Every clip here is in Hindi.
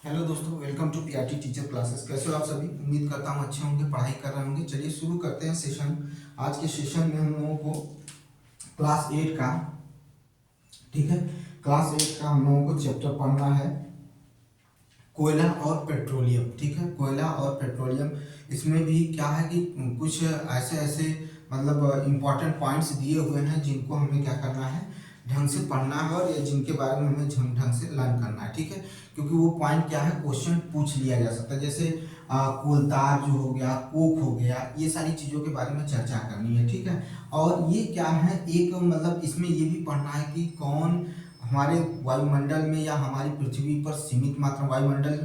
हेलो दोस्तों, welcome to PRT teacher classes. कैसे हो आप सभी? उम्मीद करता हूँ अच्छे होंगे, पढ़ाई कर रहे होंगे। चलिए शुरू करते हैं सेशन। आज के सेशन में हम लोगों को क्लास 8 का, ठीक है, क्लास 8 का हम लोगों को चैप्टर पढ़ना है कोयला और पेट्रोलियम। ठीक है, कोयला और पेट्रोलियम। इसमें भी क्या है कि कुछ ऐसे ऐसे मतलब इम्पोर्टेंट पॉइंट्स दिए हुए हैं जिनको हमें क्या करना है, ढंग से पढ़ना है, और या जिनके बारे में हमें ढंग से लर्न करना है। ठीक है, क्योंकि वो पॉइंट क्या है, क्वेश्चन पूछ लिया जा सकता है। जैसे कोलतार जो हो गया, कोक हो गया, ये सारी चीज़ों के बारे में चर्चा करनी है। ठीक है, और ये क्या है, एक मतलब इसमें ये भी पढ़ना है कि कौन हमारे वायुमंडल में या हमारी पृथ्वी पर सीमित मात्रा, वायुमंडल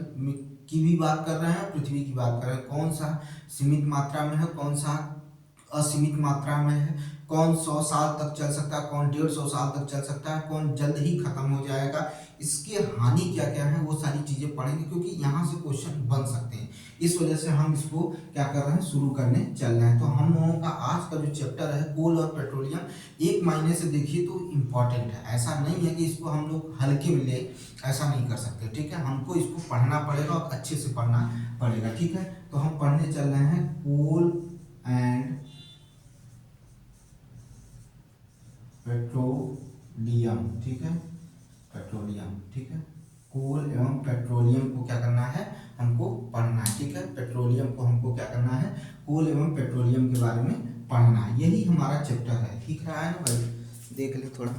की भी बात कर रहे हैं, पृथ्वी की बात कर रहे हैं, कौन सा सीमित मात्रा में है, कौन सा असीमित मात्रा में है, कौन 100 साल तक चल सकता है, कौन 150 साल तक चल सकता है, कौन जल्द ही खत्म हो जाएगा, इसके हानि क्या क्या है, वो सारी चीजें पढ़ेंगे, क्योंकि यहाँ से क्वेश्चन बन सकते हैं। इस वजह से हम इसको क्या कर रहे हैं, शुरू करने चल रहे हैं। तो हम लोगों का आज का जो चैप्टर है कोल और पेट्रोलियम, एक मायने से देखिए तो इम्पॉर्टेंट है। ऐसा नहीं है कि इसको हम लोग हल्के में ले, ऐसा नहीं कर सकते। ठीक है, हमको इसको पढ़ना पड़ेगा और अच्छे से पढ़ना पड़ेगा। ठीक है, तो हम पढ़ने चल रहे हैं कोल एंड पेट्रोलियम। ठीक है, पेट्रोलियम। ठीक है, कोल एवं पेट्रोलियम को क्या करना है, हमको पढ़ना है। ठीक है, पेट्रोलियम को हमको क्या करना है, कोल एवं पेट्रोलियम के बारे में पढ़ना है। यही हमारा चैप्टर है। दिख रहा है ना भाई? देख ले थोड़ा।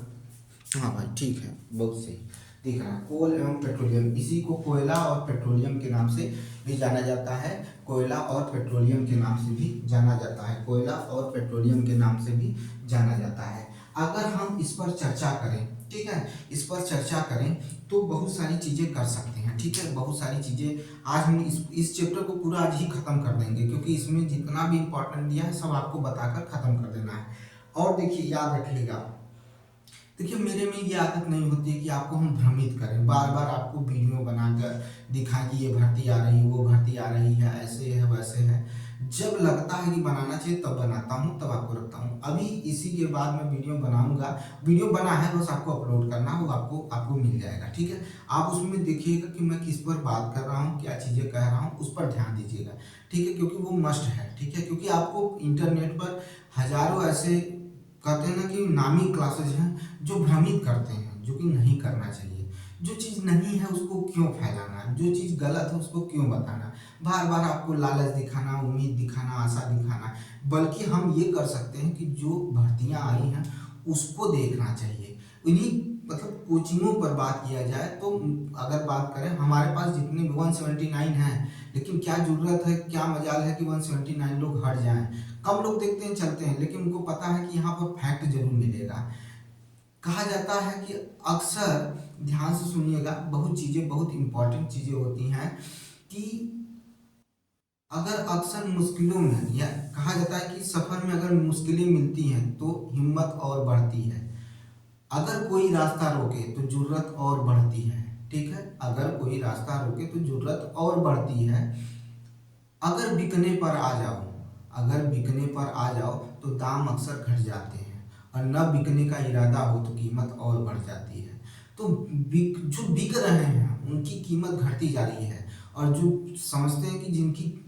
हाँ भाई, ठीक है, बहुत सही दिख रहा है। कोल एवं पेट्रोलियम, इसी को कोयला और पेट्रोलियम के नाम से भी जाना जाता है। कोयला और पेट्रोलियम के नाम से भी जाना जाता है। कोयला और पेट्रोलियम के नाम से भी जाना जाता है। अगर हम इस पर चर्चा करें, ठीक है, इस पर चर्चा करें तो बहुत सारी चीजें कर सकते हैं। ठीक है, बहुत सारी चीजें आज हम इस चैप्टर को पूरा आज ही खत्म कर देंगे, क्योंकि इसमें जितना भी इंपॉर्टेंट दिया है सब आपको बताकर खत्म कर देना है। और देखिए, याद रखिएगा, देखिए मेरे में ये आदत नहीं होती है कि आपको हम भ्रमित करें, बार बार आपको वीडियो बनाकर दिखाएं कि ये भर्ती आ रही है, वो भर्ती आ रही है, ऐसे है वैसे है। जब लगता है कि बनाना चाहिए तब बनाता हूँ, तब आपको रखता हूँ। अभी इसी के बाद मैं वीडियो बनाऊंगा, वीडियो बना है, बस आपको अपलोड करना है, वो आपको आपको मिल जाएगा। ठीक है, आप उसमें देखिएगा कि मैं किस पर बात कर रहा हूँ, क्या चीज़ें कह रहा हूँ, उस पर ध्यान दीजिएगा। ठीक है, क्योंकि वो मस्ट है। ठीक है, क्योंकि आपको इंटरनेट पर हजारों ऐसे कहते हैं ना कि नामी क्लासेज हैं जो भ्रमित करते हैं, जो कि नहीं करना चाहिए। जो चीज़ नहीं है उसको क्यों फैलाना, जो चीज़ गलत है उसको क्यों बताना, बार बार आपको लालच दिखाना, उम्मीद दिखाना, आशा दिखाना। बल्कि हम ये कर सकते हैं कि जो भर्तियां आई हैं उसको देखना चाहिए। इन्हीं मतलब कोचिंगों पर बात किया जाए तो अगर बात करें, हमारे पास जितने 179 हैं, लेकिन क्या जरूरत है, क्या मजाल है कि 179 लोग हट जाएं। कम लोग देखते हैं, चलते हैं, लेकिन उनको पता है कि यहाँ पर फैक्ट जरूर मिलेगा। कहा जाता है कि अक्सर, ध्यान से सुनिएगा, बहुत चीजें, बहुत इंपॉर्टेंट चीजें होती हैं कि अगर अक्सर मुश्किलों में, या कहा जाता है कि सफर में अगर मुश्किलें मिलती हैं तो हिम्मत और बढ़ती है। अगर कोई रास्ता रोके तो जरूरत और बढ़ती है। ठीक है, अगर कोई रास्ता रोके तो जरूरत और बढ़ती है। अगर बिकने पर आ जाओ, अगर बिकने पर आ जाओ तो दाम अक्सर घट जाते हैं, और न बिकने का इरादा हो तो कीमत और बढ़ जाती है। तो जो बिक रहे हैं उनकी कीमत घटती जा रही है, और जो समझते हैं कि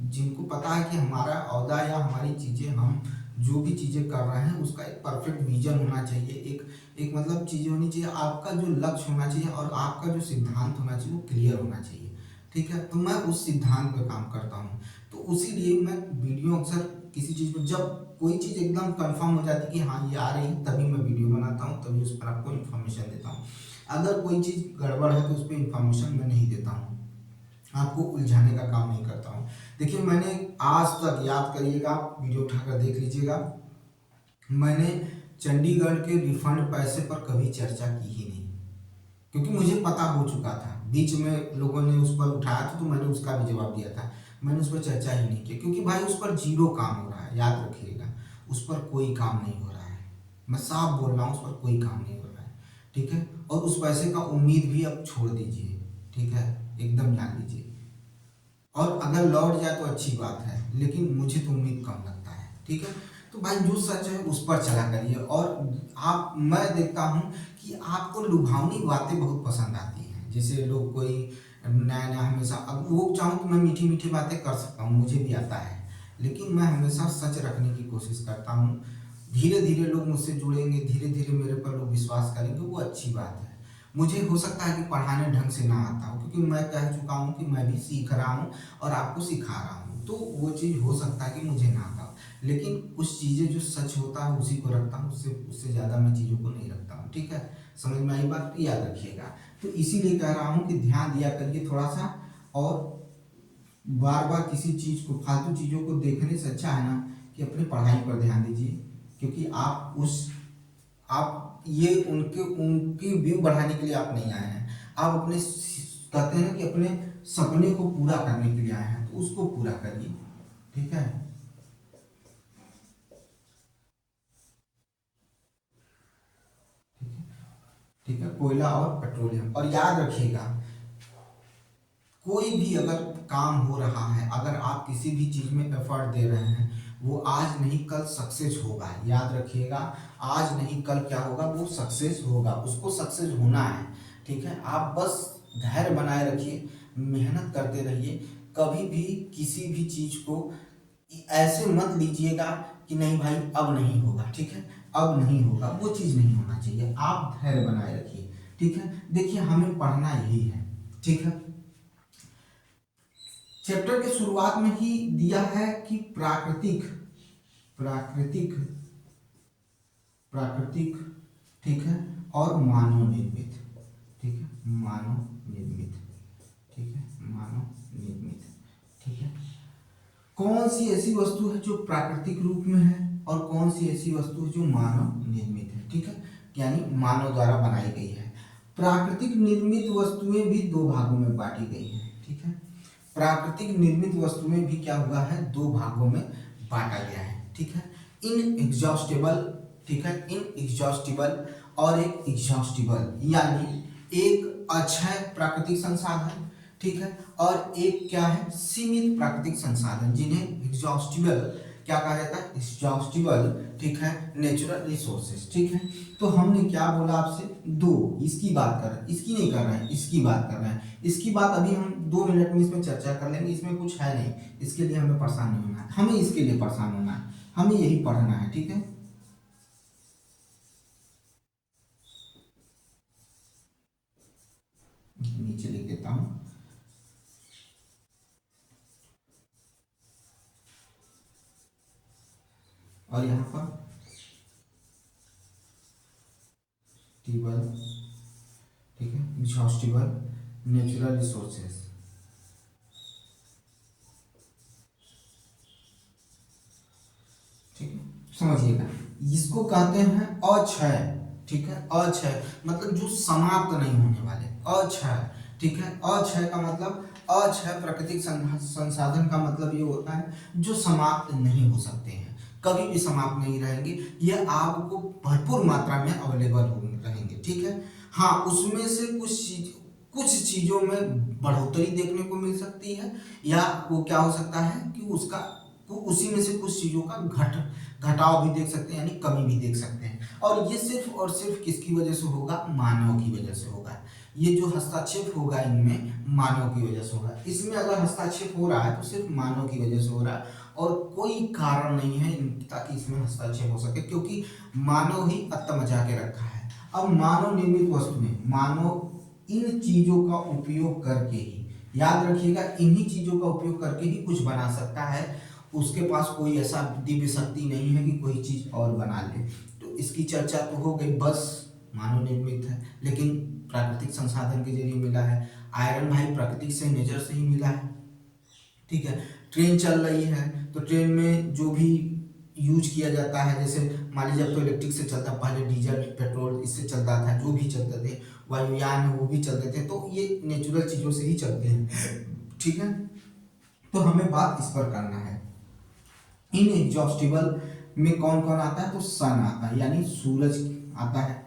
जिनको पता है कि हमारा औदा या हमारी चीज़ें, हम जो भी चीज़ें कर रहे हैं उसका एक परफेक्ट विजन होना चाहिए, एक एक मतलब चीज़ें होनी चाहिए, आपका जो लक्ष्य होना चाहिए और आपका जो सिद्धांत होना चाहिए वो क्लियर होना चाहिए। ठीक है, तो मैं उस सिद्धांत पे काम करता हूँ। तो उसी लिए मैं वीडियो अक्सर किसी चीज़ पर, जब कोई चीज़ एकदम कंफर्म हो जाती है कि हाँ ये आ रही है, तभी मैं वीडियो बनाता हूँ, तभी उस पर आपको इन्फॉर्मेशन देता हूँ। अगर कोई चीज़ गड़बड़ है तो उस पर इन्फॉर्मेशन मैं नहीं देता हूँ, आपको उलझाने का काम नहीं करता हूँ। देखिए, मैंने आज तक, याद करिएगा, वीडियो उठाकर देख लीजिएगा, मैंने चंडीगढ़ के रिफंड पैसे पर कभी चर्चा की ही नहीं, क्योंकि मुझे पता हो चुका था। बीच में लोगों ने उस पर उठाया था तो मैंने उसका भी जवाब दिया था, मैंने उस पर चर्चा ही नहीं की, क्योंकि भाई उस पर जीरो काम हो रहा है। याद रखिएगा, उस पर कोई काम नहीं हो रहा है, मैं साफ बोल रहा हूँ, उस पर कोई काम नहीं हो रहा है। ठीक है, और उस पैसे का उम्मीद भी अब छोड़ दीजिए। ठीक है, एकदम जान लीजिए, और अगर लौट जाए तो अच्छी बात है, लेकिन मुझे तो उम्मीद कम लगता है। ठीक है, तो भाई जो सच है उस पर चला करिए। और आप, मैं देखता हूँ कि आपको लुभावनी बातें बहुत पसंद आती हैं। जैसे लोग कोई नया नया हमेशा, अब वो चाहूँ तो मैं मीठी मीठी बातें कर सकता हूँ, मुझे भी आता है, लेकिन मैं हमेशा सच रखने की कोशिश करता हूँ। धीरे धीरे लोग मुझसे जुड़ेंगे, धीरे धीरे मेरे पर लोग विश्वास करेंगे, वो अच्छी बात है। मुझे हो सकता है कि पढ़ाने ढंग से ना आता हो, क्योंकि मैं कह चुका हूँ कि मैं भी सीख रहा हूँ और आपको सिखा रहा हूँ, तो वो चीज़ हो सकता है कि मुझे ना आता हो, लेकिन कुछ चीज़ें जो सच होता है उसी को रखता हूँ, उससे उससे ज़्यादा मैं चीज़ों को नहीं रखता हूँ। ठीक है, समझ में आई बात? तो याद रखिएगा। तो इसीलिए कह रहा हूँ कि ध्यान दिया करिए थोड़ा सा, और बार बार किसी चीज़ को, फालतू चीज़ों को देखने से अच्छा है ना कि अपनी पढ़ाई पर ध्यान दीजिए, क्योंकि आप ये उनके उनकी व्यू बढ़ाने के लिए आप नहीं आए हैं, आप अपने कहते हैं ना कि अपने सपने को पूरा करने के लिए आए हैं, तो उसको पूरा करिए। ठीक है, ठीक है, कोयला और पेट्रोलियम। और याद रखिएगा, कोई भी अगर काम हो रहा है, अगर आप किसी भी चीज़ में एफर्ट दे रहे हैं, वो आज नहीं कल सक्सेस होगा। याद रखिएगा, आज नहीं कल क्या होगा, वो सक्सेस होगा, उसको सक्सेस होना है। ठीक है, आप बस धैर्य बनाए रखिए, मेहनत करते रहिए। कभी भी किसी भी चीज़ को ऐसे मत लीजिएगा कि नहीं भाई अब नहीं होगा। ठीक है, अब नहीं होगा, वो चीज़ नहीं होना चाहिए, आप धैर्य बनाए रखिए। ठीक है, देखिए हमें पढ़ना यही है। ठीक है, चैप्टर के शुरुआत में ही दिया है कि प्राकृतिक प्राकृतिक प्राकृतिक, ठीक है, और मानव निर्मित। ठीक है, मानव निर्मित। ठीक है, मानव निर्मित। ठीक है, कौन सी ऐसी वस्तु है जो प्राकृतिक रूप में है और कौन सी ऐसी वस्तु है जो मानव निर्मित है। ठीक है, यानी मानव द्वारा बनाई गई है। प्राकृतिक निर्मित वस्तुएं भी दो भागों में बांटी गई हैं। ठीक है, प्राकृतिक निर्मित वस्तुएं भी क्या हुआ है, दो भागों में बांटा गया है। ठीक है, इन एग्जॉस्टेबल, ठीक है, इन एग्जॉस्टेबल और एक एग्जॉस्टेबल, यानी एक अक्षय प्राकृतिक संसाधन, ठीक है, और एक क्या है, सीमित प्राकृतिक संसाधन, जिन्हें एग्जॉस्टेबल क्या कहा जाता है, एग्जॉस्टेबल, ठीक है, नेचुरल रिसोर्सेज। ठीक है, तो हमने क्या बोला आपसे, दो, इसकी बात कर रहे हैं, इसकी नहीं कर रहे हैं, इसकी बात कर रहे हैं। इसकी बात अभी हम 2 मिनट में इसमें चर्चा कर लेंगे, इसमें कुछ है नहीं, इसके लिए हमें परेशान नहीं होना है, हमें इसके लिए परेशान होना है, हमें यही पढ़ना है। ठीक है, नीचे लिख देता हूँ। और यहाँ पर टेबल, ठीक है, एग्जॉस्टेबल नेचुरल रिसोर्सेज। ठीक है, समझिएगा, इसको कहते हैं अक्षय। ठीक है, अक्षय मतलब जो समाप्त नहीं होने वाले, अक्षय। ठीक है, अक्षय का मतलब, अक्षय प्राकृतिक संसाधन का मतलब ये होता है जो समाप्त नहीं हो सकते हैं, कभी भी समाप्त नहीं रहेंगे, ये आपको भरपूर मात्रा में अवेलेबल रहेंगे। ठीक है, हाँ, उसमें से कुछ चीजों में बढ़ोतरी देखने को मिल सकती है, या वो क्या हो सकता है कि उसका, तो उसी में से कुछ चीजों का घटाव भी देख सकते हैं, यानी कमी भी देख सकते हैं। और ये सिर्फ और सिर्फ किसकी वजह से होगा, मानव की वजह से होगा। ये जो हस्तक्षेप होगा इनमें, मानव की वजह से होगा। इसमें अगर हस्तक्षेप हो रहा है तो सिर्फ मानव की वजह से हो रहा है, और कोई कारण नहीं है ताकि इसमें हस्तक्षेप हो सके, क्योंकि मानव ही अत्ता मचा के रखा है। अब मानव निर्मित वस्तुएं, मानव इन चीजों का उपयोग करके ही, याद रखिएगा, इन्हीं चीजों का उपयोग करके ही कुछ बना सकता है। उसके पास कोई ऐसा दिव्य शक्ति नहीं है कि कोई चीज और बना ले। तो इसकी चर्चा तो हो गई, बस मानव निर्मित है, लेकिन प्राकृतिक संसाधन के जरिए मिला है। आयरन भाई प्राकृतिक से, नेचर से ही मिला है। ठीक है, ट्रेन चल रही है तो ट्रेन में जो भी यूज किया जाता है, जैसे मान लीजिए अब तो इलेक्ट्रिक से चलता, पहले डीजल पेट्रोल इससे चलता था, जो भी चलते थे, वायुयान है वो भी चलते थे, तो ये नेचुरल चीजों से ही चलते हैं। ठीक है, तो हमें बात इस पर करना है। इन एग्जॉस्टिबल में कौन कौन आता है, तो सन आता है, यानी सूरज आता है,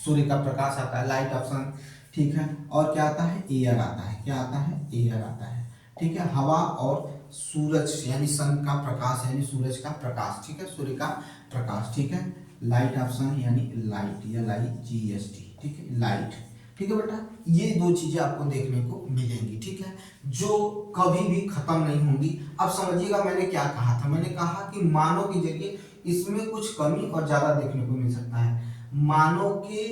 सूर्य का प्रकाश आता है, लाइट ऑफ सन। ठीक है, और क्या आता है, एयर आता है, क्या आता है, एयर आता है। ठीक है, हवा और सूरज यानी सन का प्रकाश, यानी सूरज का प्रकाश। ठीक है, सूर्य का प्रकाश। ठीक है, लाइट ऑफ सन यानी लाइट, या लाइट GST। ठीक है, लाइट। ठीक है बेटा, ये दो चीजें आपको देखने को मिलेंगी, ठीक है, जो कभी भी खत्म नहीं होंगी। अब समझिएगा मैंने क्या कहा था, मैंने कहा कि मानव के जरिए इसमें कुछ कमी और ज्यादा देखने को मिल सकता है। मानव के,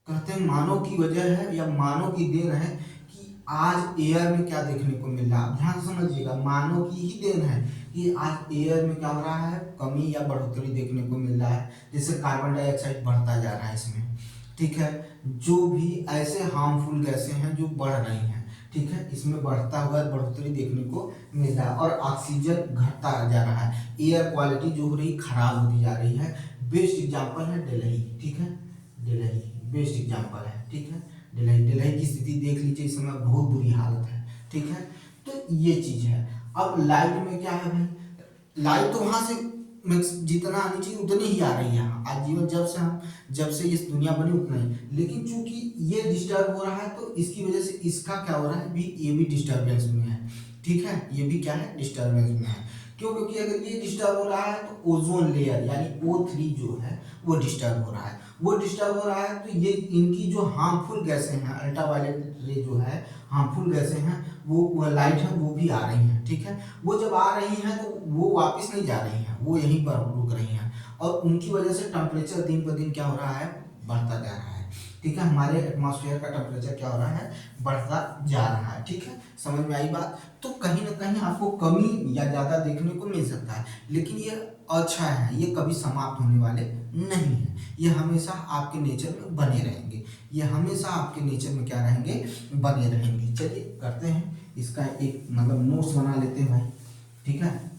कहते हैं मानव की वजह है या मानव की देन है कि आज एयर में क्या देखने को मिल रहा है। ध्यान से समझिएगा, मानव की ही देन है कि आज एयर में क्या हो रहा है, कमी या बढ़ोतरी देखने को मिल रहा है। जैसे कार्बन डाइऑक्साइड बढ़ता जा रहा है इसमें, ठीक है, जो भी ऐसे हार्मफुल गैसें हैं जो बढ़ रही हैं, ठीक है, इसमें बढ़ता हुआ बढ़ोतरी देखने को मिल रहा है। और ऑक्सीजन घटता जा रहा है, एयर क्वालिटी जो हो रही खराब होती जा रही है। बेस्ट एग्जाम्पल है दिल्ली, ठीक है, दिल्ली बेस्ट एग्जाम्पल है, ठीक है। दिल्ली की स्थिति देख लीजिए, इस समय बहुत बुरी हालत है, ठीक है। तो ये चीज है। अब लाइट में क्या है भाई, लाइट तो वहां से जितना आनी चाहिए उतनी ही आ रही है आजीवन, जब से इस दुनिया बनी उतना ही। लेकिन चूंकि ये डिस्टर्ब हो रहा है तो इसकी वजह से इसका क्या हो रहा है भी, ये भी डिस्टर्बेंस में है, ठीक है, ये भी क्या है, डिस्टर्बेंस में है। क्यों? क्योंकि अगर ये डिस्टर्ब हो रहा है तो ओजोन लेयर यानी O3 जो है वो डिस्टर्ब हो रहा है। वो डिस्टर्ब हो रहा है तो ये इनकी जो हार्मफुल गैसें हैं, अल्ट्रावायलेट रे जो है, हार्मफुल गैसें हैं, वो लाइट है वो भी आ रही हैं, ठीक है। वो जब आ रही हैं तो वो वापस नहीं जा रही हैं, वो यहीं पर रुक रही हैं। और उनकी वजह से टेम्परेचर दिन ब दिन क्या हो रहा है, बढ़ता जा रहा है, ठीक है। हमारे एटमॉस्फेयर का टेम्परेचर क्या हो रहा है, बढ़ता जा रहा है, ठीक है। समझ में आई बात? तो कहीं ना कहीं आपको कमी या ज्यादा देखने को मिल सकता है, लेकिन ये अच्छा है, ये कभी समाप्त होने वाले नहीं है। ये हमेशा आपके नेचर में बने रहेंगे, ये हमेशा आपके नेचर में क्या रहेंगे, बने रहेंगे। चलिए करते हैं इसका एक मतलब नोट्स बना लेते हैं भाई, ठीक है।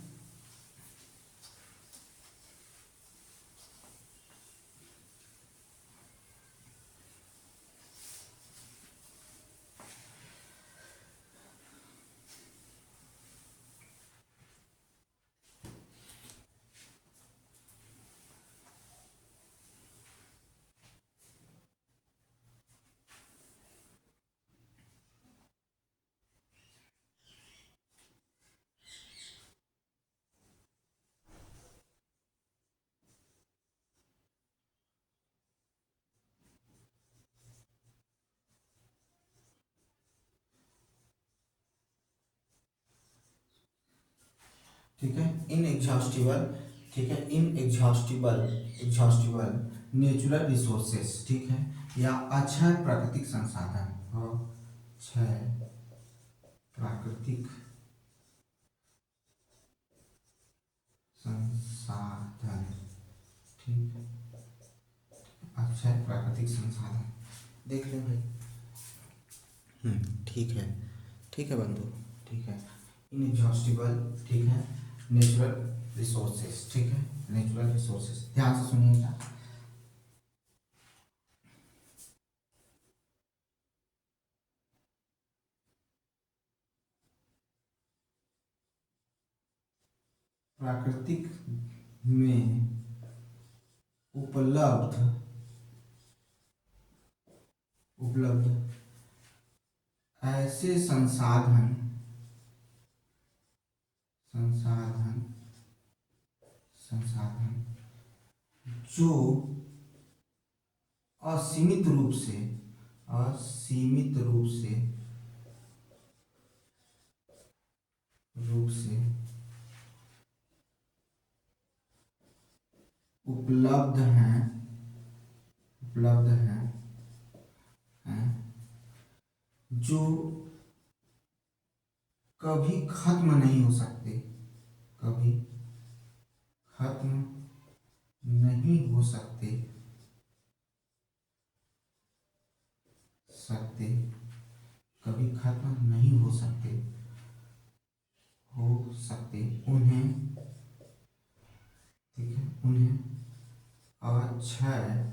ठीक है, इन एग्जॉस्टिबल, ठीक है, इन एग्जॉस्टिबल, एग्जॉस्टिबल नेचुरल रिसोर्सेस, ठीक है, या अक्षय प्राकृतिक संसाधन, अक्षय प्राकृतिक संसाधन, ठीक, अक्षय प्राकृतिक संसाधन, देख ले भाई। ठीक है, ठीक है बंधु, ठीक है, इनएग्जॉस्टिबल, ठीक है, नेचुरल रिसोर्सेस, ठीक है, नेचुरल रिसोर्सेस, ध्यान से सुनिएगा। प्राकृतिक में उपलब्ध, उपलब्ध ऐसे संसाधन, संसाधन, संसाधन जो असीमित रूप से, असीमित रूप से उपलब्ध हैं, उपलब्ध हैं, जो कभी खत्म नहीं हो सकते, कभी खत्म नहीं हो सकते, कभी खत्म नहीं हो सकते, उन्हें, ठीक है, उन्हें अक्षय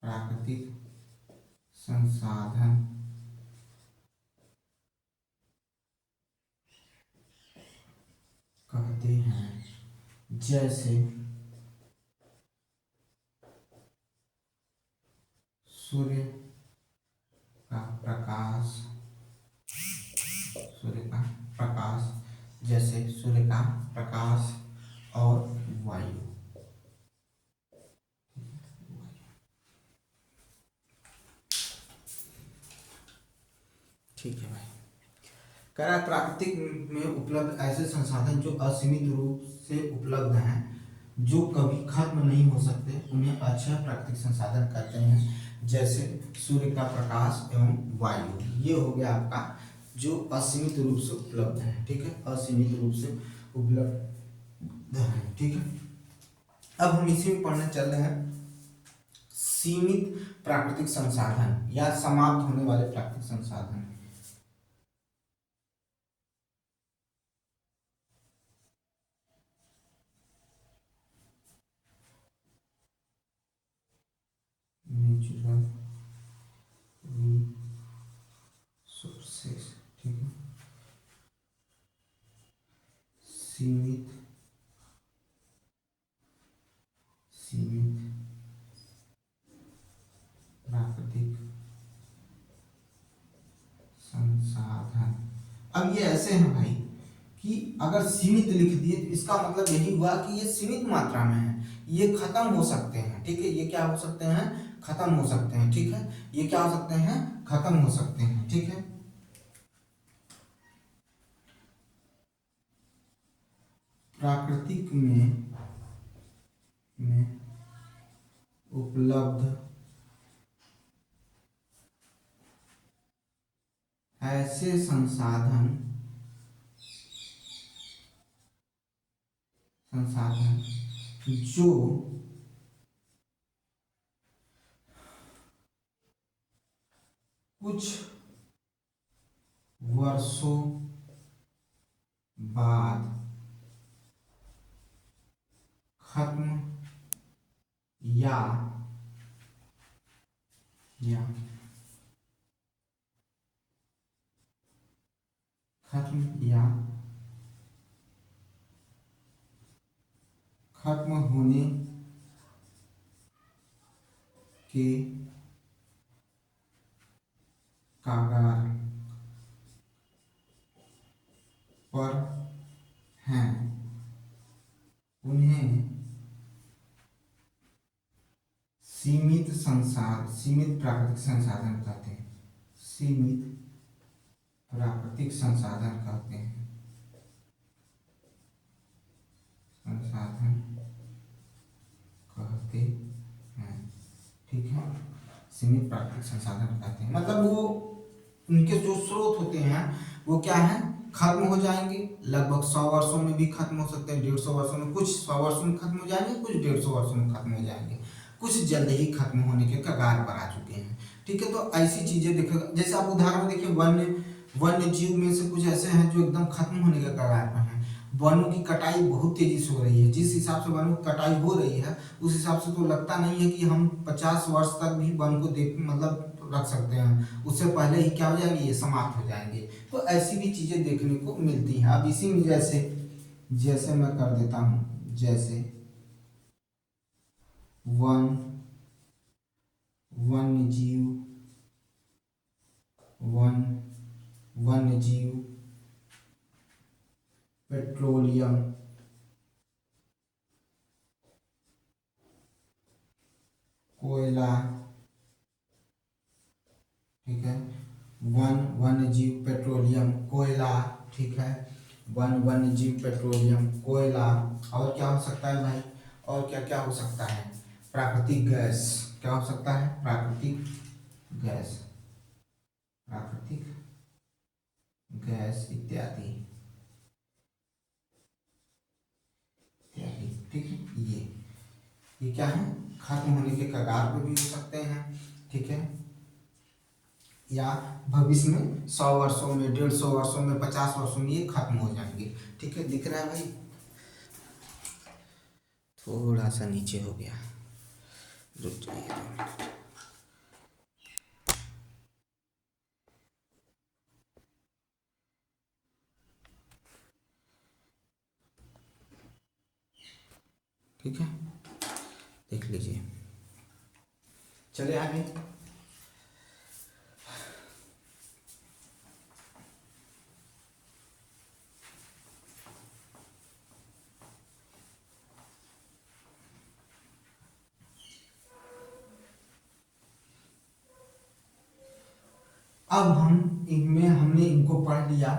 प्राकृतिक संसाधन कहते हैं। जैसे सूर्य का प्रकाश, सूर्य का प्रकाश, जैसे सूर्य का प्रकाश, ठीक है भाई। कह रहा है प्राकृतिक में उपलब्ध ऐसे संसाधन जो असीमित रूप से उपलब्ध हैं, जो कभी खत्म नहीं हो सकते, उन्हें अक्षय प्राकृतिक संसाधन कहते हैं। जैसे सूर्य का प्रकाश एवं वायु, ये हो गया आपका जो असीमित रूप से उपलब्ध है। ठीक है, असीमित रूप से उपलब्ध है। ठीक है, अब हम इसी में पढ़ने चल रहे हैं सीमित प्राकृतिक संसाधन या समाप्त होने वाले प्राकृतिक संसाधन। Natural resources. ठीक है, सीमित सीमित प्राकृतिक संसाधन। अब ये ऐसे हैं भाई कि अगर सीमित लिख दिए तो इसका मतलब यही हुआ कि ये सीमित मात्रा में है, ये खत्म हो सकते हैं। ठीक है, ये क्या हो सकते हैं, खत्म हो सकते हैं। ठीक है, ये क्या हो सकते हैं, खत्म हो सकते हैं। ठीक है, प्राकृतिक में उपलब्ध ऐसे संसाधन जो कुछ वर्षों बाद खत्म या खत्म या खत्म होने के कागार पर हैं, उन्हें सीमित प्राकृतिक संसाधन कहते हैं। सीमित प्राकृतिक संसाधन कहते हैं। संसाधन कहते हैं। ठीक है, सीमित प्राकृतिक संसाधन कहते हैं, मतलब वो उनके जो स्रोत होते हैं वो क्या है, खत्म हो जाएंगे। लगभग 100 वर्षों में भी खत्म हो सकते हैं, 150 वर्षों में, कुछ 100 वर्षों में खत्म हो जाएंगे, कुछ 150 वर्षों में खत्म हो जाएंगे, कुछ जल्द ही खत्म होने के कगार पर आ चुके हैं। ठीक है, तो ऐसी चीजें देखो, जैसे आप उदाहरण देखिए, वन्य जीव में से कुछ ऐसे हैं जो एकदम खत्म होने के कगार पर हैं। वनों की कटाई बहुत तेजी से हो रही है। जिस हिसाब से वनों की कटाई हो रही है उस हिसाब से तो लगता नहीं है कि हम 50 वर्ष तक भी वन को देख मतलब रख सकते हैं। उससे पहले ही क्या हो जाएंगे, ये समाप्त हो जाएंगे। तो ऐसी भी चीजें देखने को मिलती हैं। अब इसी में जैसे जैसे मैं कर देता हूं, जैसे वन वन्य जीव वन्य जीव पेट्रोलियम, कोयला। ठीक है, वन्य जीव पेट्रोलियम कोयला। ठीक है, वन्य जीव पेट्रोलियम कोयला। और क्या हो सकता है भाई, और क्या क्या हो सकता है, प्राकृतिक गैस। क्या हो सकता है, प्राकृतिक गैस, प्राकृतिक गैस इत्यादि इत्यादि। ठीक है, ये क्या है, खत्म होने के कगार पे भी हो सकते हैं। ठीक है, या भविष्य में 100 वर्षों में, 150 वर्षों में, 50 वर्षों में ये खत्म हो जाएंगे। ठीक है, दिख रहा है भाई, थोड़ा सा नीचे हो गया, रुक जाइए 2 मिनट। ठीक है, देख लीजिए, चले आगे। अब हम इनमें हमने इनको पढ़ लिया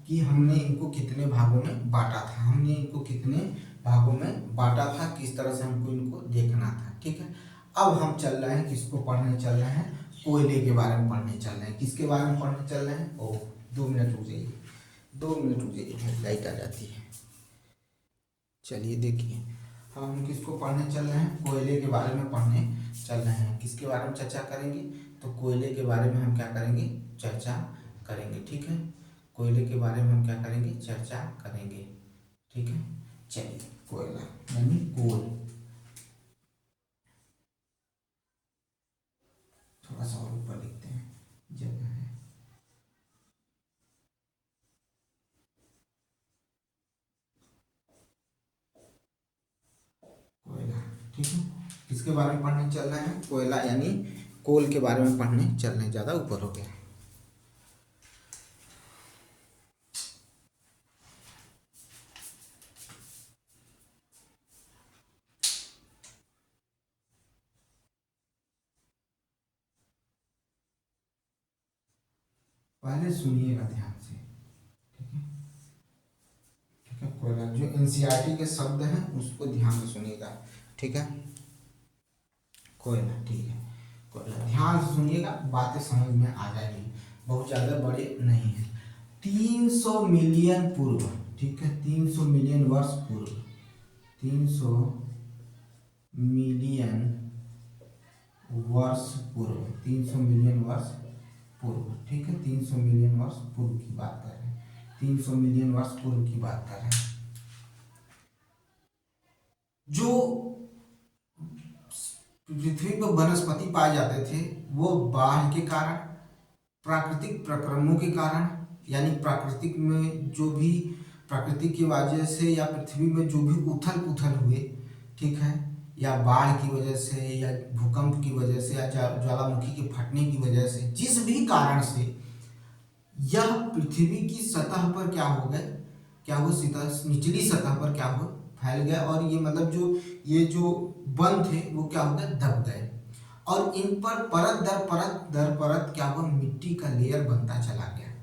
कि हमने इनको कितने भागों में बांटा था, हमने इनको कितने भागों में बांटा था, किस तरह से हमको इनको देखना था। ठीक है, अब हम चल रहे हैं, किसको पढ़ने चल रहे हैं, कोयले के बारे में पढ़ने चल रहे हैं। किसके बारे में पढ़ने चल रहे हैं, ओह 2 मिनट रुक जाइए, 2 मिनट रुक जाइए, लाइट आ जाती है। चलिए देखिए, हम किसको पढ़ने चल रहे हैं, कोयले के बारे में पढ़ने चल रहे हैं। किसके बारे में चर्चा करेंगे, तो कोयले के बारे में हम क्या करेंगे, चर्चा करेंगे। ठीक है, कोयले के बारे में हम क्या करेंगे, चर्चा करेंगे। ठीक है, चलिए कोयला यानी कोल, थोड़ा सा और ऊपर लिखते हैं, जगह है कोयला। ठीक है, किसके बारे में पढ़ने चल रहे हैं, कोयला यानी कोल के बारे में पढ़ने चल रहे हैं। ज़्यादा ऊपर हो गया। पहले सुनिएगा ध्यान से। ठीक है, ठीक है, कोयला जो एनसीईआरटी के शब्द हैं उसको ध्यान से सुनिएगा। ठीक है, कोयला, ठीक है, कोयला ध्यान से सुनिएगा, बातें समझ में आ जाएगी, बहुत ज़्यादा बड़े नहीं है। 300 मिलियन पूर्व, ठीक है, 300 मिलियन वर्ष पूर्व, 300 मिलियन वर्ष पूर्व, 300 मिलियन वर्ष पूर्व। ठीक है, 300 मिलियन वर्ष पूर्व की बात कर रहे हैं, 300 मिलियन वर्ष पूर्व की बात कर रहे हैं। जो पृथ्वी पर वनस्पति पाए जाते थे वो बाढ़ के कारण, प्राकृतिक प्रक्रमों के कारण, यानी प्राकृतिक में जो भी प्राकृतिक की वजह से या पृथ्वी में जो भी उथल पुथल हुए, ठीक है, या बाढ़ की वजह से या भूकंप की वजह से या ज्वालामुखी के फटने की वजह से, जिस भी कारण से यह पृथ्वी की सतह पर क्या हो गए, क्या हो, निचली सतह पर क्या हो, फैल गया। और ये मतलब जो ये जो वन थे वो क्या हो गए, दब गए। और इन पर परत दर परत क्या हुआ, मिट्टी का लेयर बनता चला गया।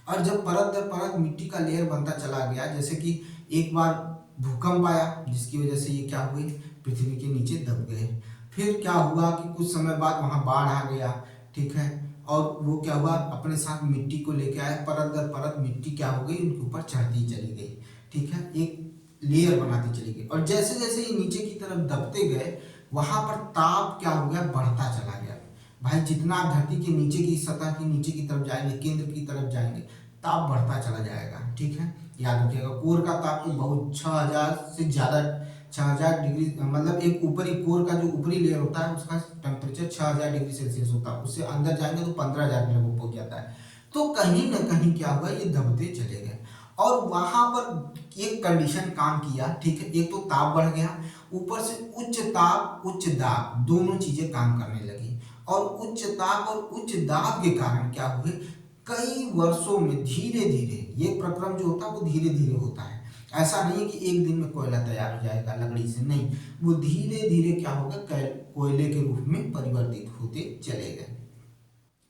और जब परत दर परत मिट्टी का लेयर बनता चला गया, जैसे कि एक बार भूकंप आया जिसकी वजह से ये क्या हुए, पृथ्वी के नीचे दब गए। फिर क्या हुआ कि कुछ समय बाद वहाँ बाढ़ आ गया। ठीक है, और वो क्या हुआ, अपने साथ मिट्टी को लेके आए, परत दर परत मिट्टी क्या हो गई, उनके ऊपर चढ़ती चली गई। ठीक है, एक लेयर बनाती चली गई। और जैसे जैसे ये नीचे की तरफ दबते गए, वहां पर ताप क्या हो गया, बढ़ता चला गया। भाई जितना आप धरती के नीचे की सतह के नीचे की तरफ जाएंगे, केंद्र की तरफ जाएंगे, ताप बढ़ता चला जाएगा। ठीक है, याद रखिएगा, कोर का ताप तो बहुत 6000 से ज़्यादा, 6000 डिग्री, मतलब एक ऊपरी कोर का जो ऊपरी लेयर होता है उसका टेम्परेचर 6000 डिग्री सेल्सियस होता है। उससे अंदर जाएंगे तो 15000 के लगभग पहुंच जाता है। तो कहीं ना कहीं क्या हुआ, ये दबते चले गए। और वहां पर एक कंडीशन काम किया। ठीक है, एक तो ताप बढ़ गया, ऊपर से उच्च ताप उच्च दाब दोनों चीजें काम करने लगी। और उच्च ताप और उच्च दाब के कारण क्या हुए, कई वर्षों में धीरे धीरे, ये प्रक्रम जो होता है वो धीरे धीरे होता है। ऐसा नहीं है कि एक दिन में कोयला तैयार हो जाएगा लकड़ी से, नहीं, वो धीरे धीरे क्या होगा, कोयले के रूप में परिवर्तित होते चले गए।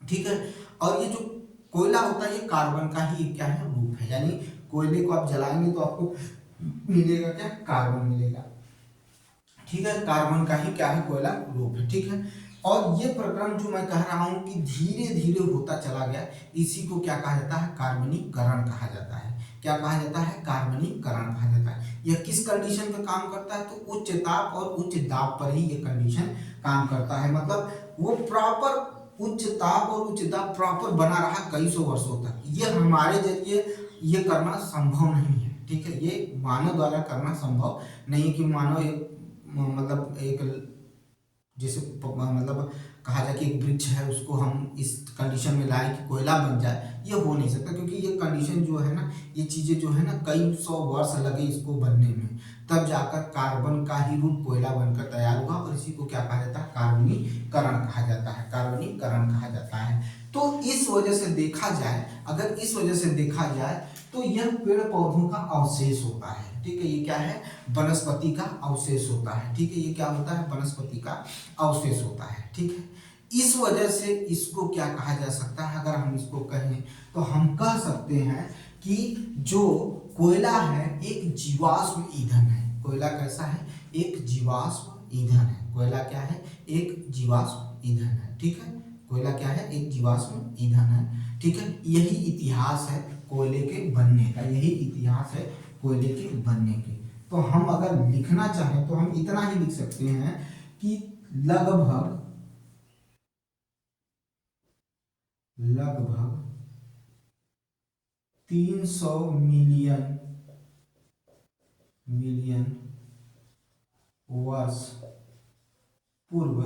ठीक है, और ये जो कोयला होता है ये कार्बन का ही क्या है, रूप है। यानी कोयले को आप जलाएंगे तो आपको मिलेगा क्या, कार्बन मिलेगा। ठीक है, कार्बन का ही क्या है, कोयला रूप है। ठीक है, और ये प्रक्रम जो मैं कह रहा हूं कि धीरे धीरे होता चला गया, इसी को क्या कहा जाता है, कार्बनीकरण कहा जाता है। क्या कहा जाता है, कार्बनीकरण कहा जाता है। यह किस कंडीशन पे काम करता है, तो उच्च ताप और उच्च दाब पर ही ये कंडीशन काम करता है। मतलब वो प्रॉपर उच्च ताप और उच्च दाब प्रॉपर बना रहा कई सौ वर्षों तक। ये हमारे जरिए ये करना संभव नहीं है। ठीक है, ये मानव द्वारा करना संभव नहीं है कि मानव एक मतलब एक जैसे मतलब कहा जाए कि एक वृक्ष है उसको हम इस कंडीशन में लाए कि कोयला बन जाए, ये हो नहीं सकता। क्योंकि ये कंडीशन जो है ना, ये चीज़ें जो है ना, कई सौ वर्ष लगे इसको बनने में, तब जाकर कार्बन का ही रूप कोयला बनकर तैयार हुआ। और इसी को क्या कहा जाता है, कार्बनीकरण कहा जाता है, कार्बनीकरण कहा जाता है। तो इस वजह से देखा जाए, अगर इस वजह से देखा जाए तो यह पेड़ पौधों का अवशेष होता है। ठीक है, ये क्या है, वनस्पति का अवशेष होता है। ठीक है, ये क्या होता है, वनस्पति का अवशेष होता है। ठीक है, इस वजह से इसको क्या कहा जा सकता है, अगर हम इसको कहें तो हम कह सकते हैं कि जो कोयला है एक जीवाश्म ईंधन है। कोयला कैसा है? एक जीवाश्म ईंधन है। कोयला क्या है? एक जीवाश्म ईंधन है। ठीक है, कोयला क्या है? एक जीवाश्म ईंधन है। ठीक है, यही इतिहास है कोयले के बनने का, यही इतिहास है कोयले के बनने के। तो हम अगर लिखना चाहें तो हम इतना ही लिख सकते हैं कि लगभग 300 मिलियन वर्ष पूर्व,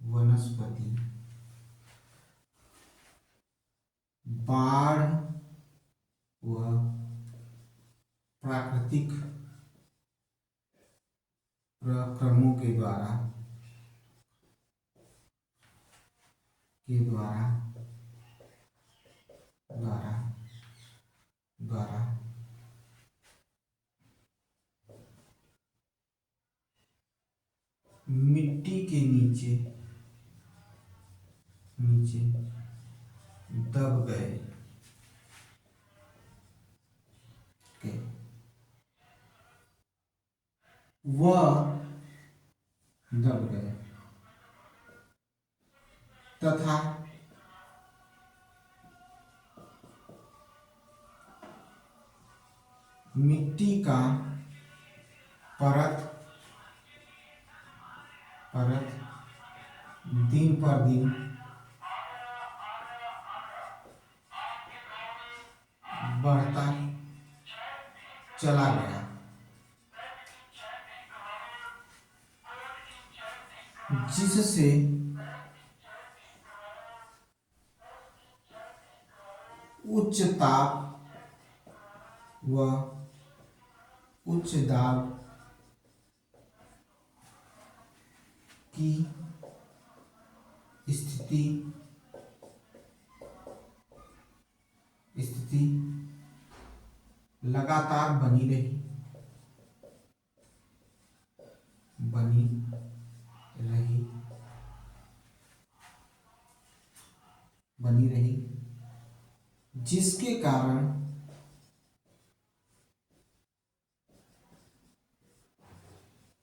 वनस्पति बाढ़ व प्राकृतिक प्रक्रमों के द्वारा द्वारा मिट्टी के नीचे दब गए। वह दब गए तथा मिट्टी का परत दिन पर दिन बढ़ता चला गया, जिससे उच्च ताप व उच्च दाब की स्थिति लगातार बनी रही जिसके कारण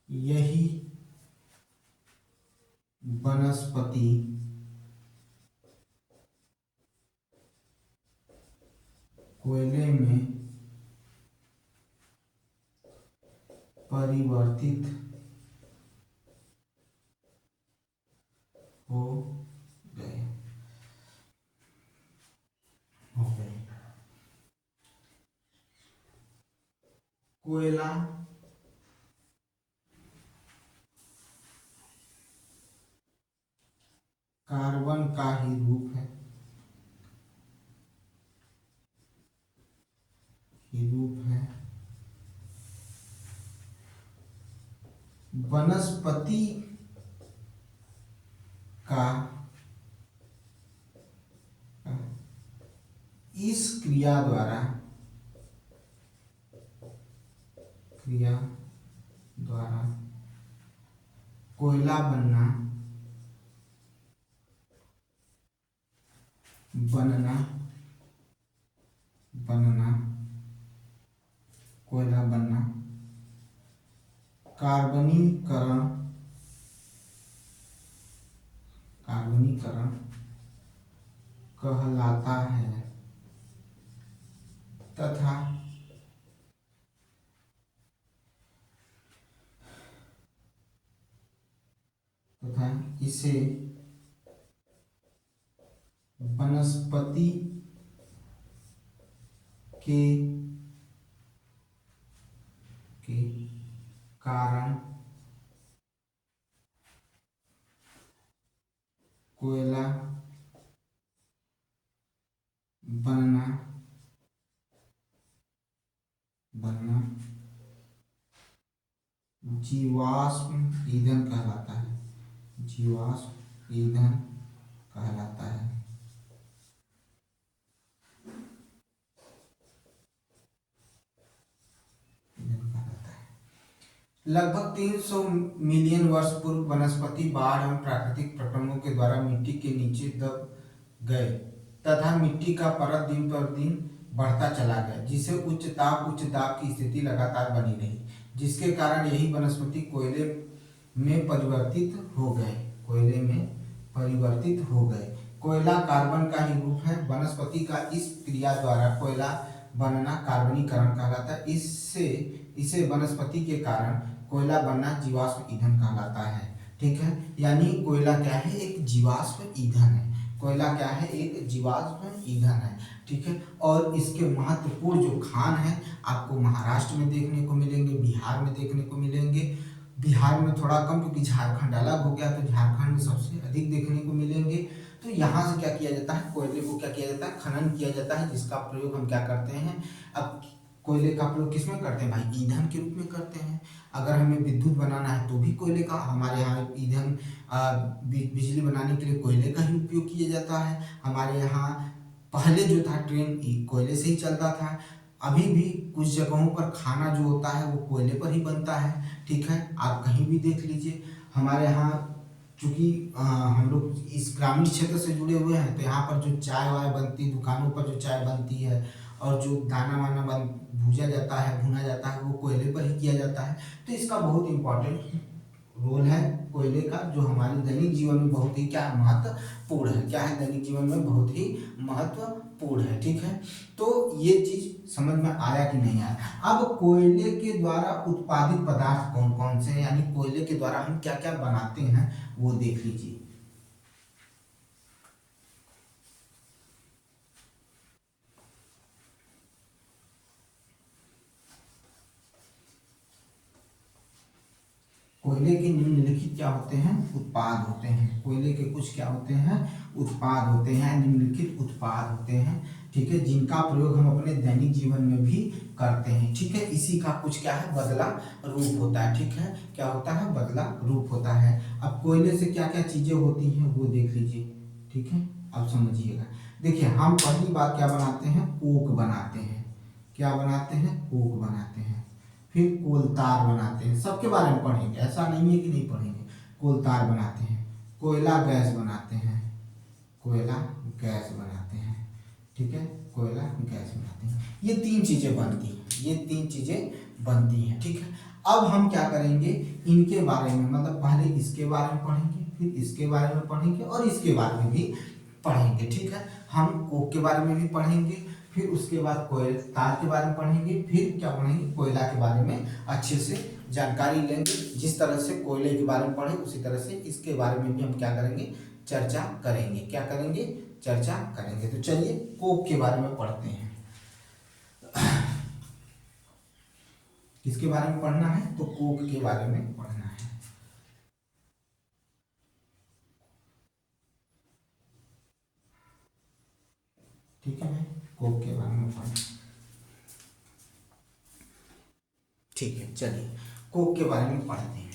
यही वनस्पति कोयले में परिवर्तित हो गए। कोयला कार्बन का ही रूप है, वनस्पति का इस क्रिया द्वारा कोयला बनना कोयला बनना कार्बनीकरण कहलाता है तथा इसे वनस्पति के कारण कोयला बनना जीवाश्म ईंधन कहलाता है, लगभग 300 मिलियन वर्ष पूर्व वनस्पति बाढ़ एवं प्राकृतिक प्रक्रमणों के द्वारा मिट्टी के नीचे दब गए तथा मिट्टी का परत दिन पर दिन बढ़ता चला गया, जिससे उच्च दाब की स्थिति लगातार बनी रही, जिसके कारण यही वनस्पति कोयले में परिवर्तित हो गए। कोयला कार्बन का ही रूप है। वनस्पति का इस क्रिया द्वारा कोयला बनना कार्बनीकरण कहलाता है। इसे वनस्पति के कारण कोयला बनना जीवाश्म ईंधन कहलाता है। ठीक है, यानी कोयला क्या है, एक जीवाश्म ईंधन है। कोयला क्या है, एक जीवाश्म ईंधन है। ठीक है, और इसके महत्वपूर्ण जो खान है आपको महाराष्ट्र में देखने को मिलेंगे, बिहार में देखने को मिलेंगे। बिहार में थोड़ा कम क्योंकि झारखंड अलग हो गया, तो झारखंड में सबसे अधिक देखने को मिलेंगे। तो यहाँ से क्या किया जाता है, कोयले को क्या किया जाता है, खनन किया जाता है, जिसका प्रयोग हम क्या करते हैं, अब कोयले का प्रयोग किसमें करते हैं भाई, ईंधन के रूप में करते हैं। अगर हमें विद्युत बनाना है तो भी कोयले का, हमारे यहाँ ईंधन बिजली बनाने के लिए कोयले का ही उपयोग किया जाता है। हमारे यहाँ पहले जो था ट्रेन कोयले से ही चलता था। अभी भी कुछ जगहों पर खाना जो होता है वो कोयले पर ही बनता है। ठीक है, आप कहीं भी देख लीजिए। हमारे यहाँ चूँकि हम लोग इस ग्रामीण क्षेत्र से जुड़े हुए हैं, तो यहाँ पर जो चाय वाय बनती है, दुकानों पर जो चाय बनती है और जो दाना वाना भूना जाता है वो कोयले पर ही किया जाता है। तो इसका बहुत इम्पोर्टेंट रोल है कोयले का, जो हमारे दैनिक जीवन में बहुत ही क्या महत्वपूर्ण है। क्या है, दैनिक जीवन में बहुत ही महत्वपूर्ण है। ठीक है, तो ये चीज समझ में आया कि नहीं आया। अब कोयले के द्वारा उत्पादित पदार्थ कौन कौन से हैं, यानी कोयले के द्वारा हम क्या क्या बनाते हैं वो देख लीजिए। कोयले के निम्नलिखित क्या होते हैं, उत्पाद होते हैं। कोयले के कुछ क्या होते हैं, उत्पाद होते हैं, निम्नलिखित उत्पाद होते हैं। ठीक है, जिनका प्रयोग हम अपने दैनिक जीवन में भी करते हैं। ठीक है, इसी का कुछ क्या है, बदला रूप होता है। ठीक है, क्या होता है, बदला रूप होता है। अब कोयले से क्या क्या चीजें होती हैं वो देख लीजिए। ठीक है, अब समझिएगा। देखिए, हम पहली बात क्या बनाते हैं, कोक बनाते हैं। क्या बनाते हैं, कोक बनाते हैं। फिर कोलतार बनाते हैं, सबके बारे में पढ़ेंगे, ऐसा नहीं है कि नहीं पढ़ेंगे। कोलतार बनाते हैं, कोयला गैस बनाते हैं, कोयला गैस बनाते हैं। ठीक है, कोयला गैस बनाते हैं। ये तीन चीजें बनती हैं, ये तीन चीजें बनती हैं। ठीक है, अब हम क्या करेंगे, इनके बारे में, मतलब पहले इसके बारे में पढ़ेंगे, फिर इसके बारे में पढ़ेंगे और इसके बारे में भी पढ़ेंगे। ठीक है, हम कोक के बारे में भी पढ़ेंगे, फिर उसके बाद कोयला के बारे में पढ़ेंगे, फिर क्या पढ़ेंगे, कोयला के बारे में अच्छे से जानकारी लेंगे। जिस तरह से कोयले के बारे में पढ़े उसी तरह से इसके बारे में भी हम क्या करेंगे, चर्चा करेंगे। क्या करेंगे, चर्चा करेंगे। तो चलिए कोक के बारे में पढ़ते हैं। किसके बारे में पढ़ना है, तो कोक के बारे में पढ़ना है। ठीक है भाई, कोक के बारे में पढ़ना। ठीक है, चलिए कोक के बारे में पढ़ते हैं।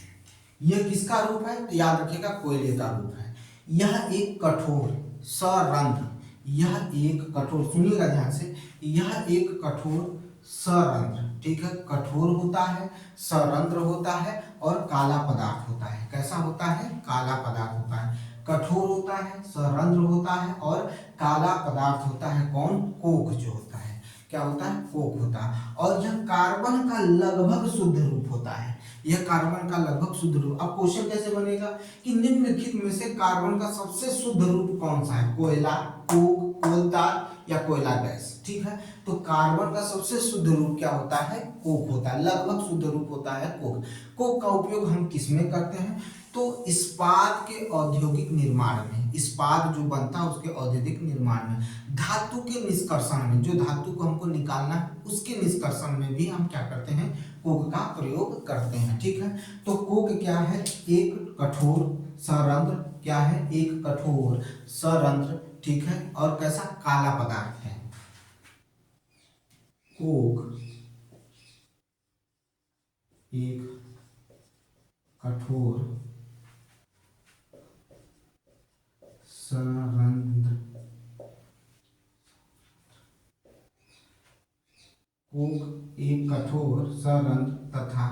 यह किसका रूप है, तो याद रखिएगा कोयले का रूप है। यह एक कठोर सरंध्र, यह एक कठोर, सुनिएगा ध्यान से, यह एक कठोर सरंध्र, ठीक है, कठोर होता है, सरंध्र होता है और काला पदार्थ होता है। कैसा होता है, काला पदार्थ होता है। कठोर होता है, सरंध्र होता है और काला पदार्थ होता है। कौन, कोक जो होता है, क्या होता है, कोक होता है। और यह कार्बन का लगभग शुद्ध रूप होता है। यह कार्बन का लगभग शुद्ध रूप। अब क्वेश्चन कैसे बनेगा कि निम्नलिखित में से कार्बन का सबसे शुद्ध रूप कौन सा है, कोयला, कोक, कोलतार या कोयला गैस। ठीक है, तो कार्बन का सबसे शुद्ध रूप क्या होता है, कोक होता है। लगभग शुद्ध रूप होता है कोक। कोक का उपयोग हम किस में करते हैं, तो इस्पात के औद्योगिक निर्माण में, इस्पात जो बनता है उसके औद्योगिक निर्माण में, धातु के निष्कर्षण में, जो धातु को हमको निकालना है उसके निष्कर्षण में भी हम क्या करते हैं, कोक का प्रयोग करते हैं। ठीक है, तो कोक क्या है, एक कठोर सरंध्र, क्या है, एक कठोर सरंध्र, ठीक है, और कैसा, काला पदार्थ है। कोक एक कठोर सरंध्र, कोक एक कठोर सरंध्र तथा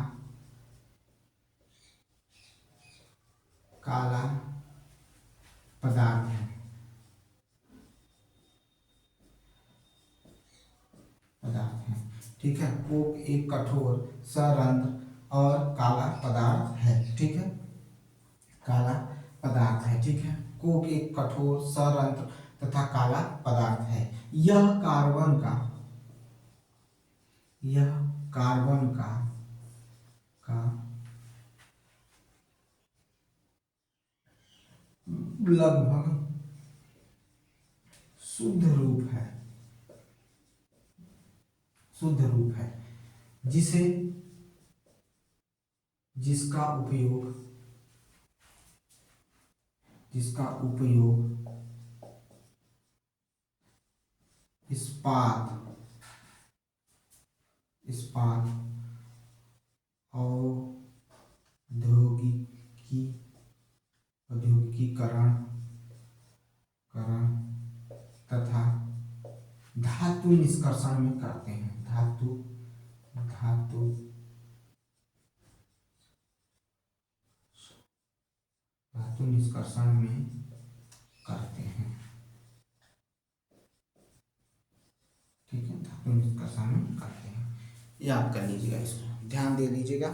ठीक है। कोक एक कठोर सरंध्र और काला पदार्थ है, ठीक है, काला पदार्थ है, ठीक है। कोक एक कठोर सरंध्र तथा काला पदार्थ है। यह कार्बन का यह कार्बन का लगभग शुद्ध रूप है, शुद्ध रूप है, जिसे जिसका उपयोग इस्पात औद्योगिकी औद्योगिकीकरण तथा धातु निष्कर्षण में करते हैं। धातु निष्कर्षण में करते हैं, ठीक है, धातु निष्कर्षण में करते हैं। ये आप कर लीजिएगा, इसको ध्यान दे दीजिएगा,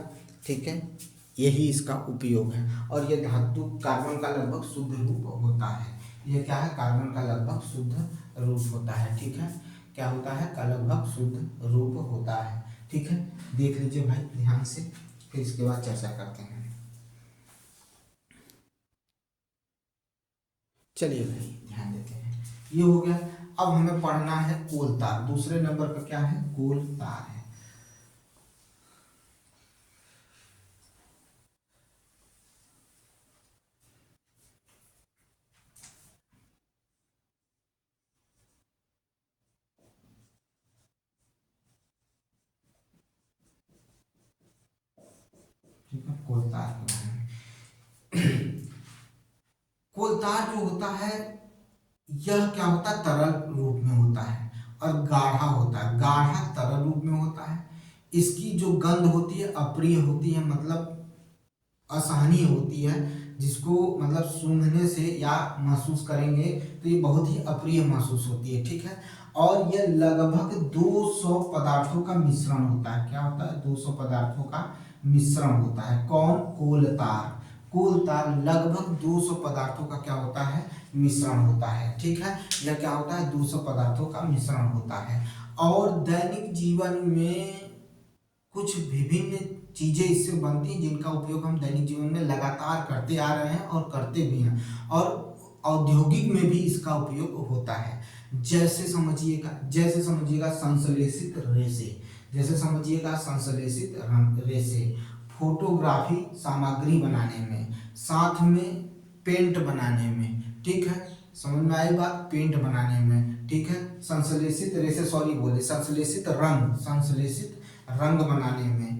ठीक है। यही इसका उपयोग है। और ये धातु कार्बन का लगभग शुद्ध रूप होता है। ये क्या है? कार्बन का लगभग शुद्ध रूप होता है, ठीक है। क्या होता है? का लगभग शुद्ध रूप होता है, ठीक है। देख लीजिए भाई ध्यान से, फिर इसके बाद चर्चा करते हैं। चलिए भाई ध्यान देते हैं। ये हो गया। अब हमें पढ़ना है कोल तार। दूसरे नंबर पर क्या है? कोल तार है। ठीक है, कोल तार के बारे में। कोल तार जो होता है, यह क्या होता है? तरल रूप में होता है और गाढ़ा होता है। गाढ़ा तरल रूप में होता है। इसकी जो गंध होती है अप्रिय होती है, मतलब असहनीय होती है, जिसको मतलब सूंघने से या महसूस करेंगे तो ये बहुत ही अप्रिय महसूस होती है, ठीक है। और ये लगभग 200 पदार्थों का मिश्रण होता है। क्या होता है? 200 पदार्थों का मिश्रण होता है। कौन? कोल तार। कोल तार लगभग 200 पदार्थों का क्या होता है? मिश्रण होता है, ठीक है। यह क्या होता है? 200 पदार्थों का मिश्रण होता है। और दैनिक जीवन में कुछ विभिन्न चीजें इससे बनती हैं, जिनका उपयोग हम दैनिक जीवन में लगातार करते आ रहे हैं और करते भी हैं, और औद्योगिक में भी इसका उपयोग होता है। जैसे समझिएगा संश्लेषित रेशे, जैसे समझिएगा संश्लेषित रेशे, फोटोग्राफी सामग्री बनाने में, साथ में पेंट बनाने में, ठीक है, समझ में आई बात? पेंट बनाने में, ठीक है। संश्लेषित रेशे, सॉरी बोले, संश्लेषित रंग बनाने में,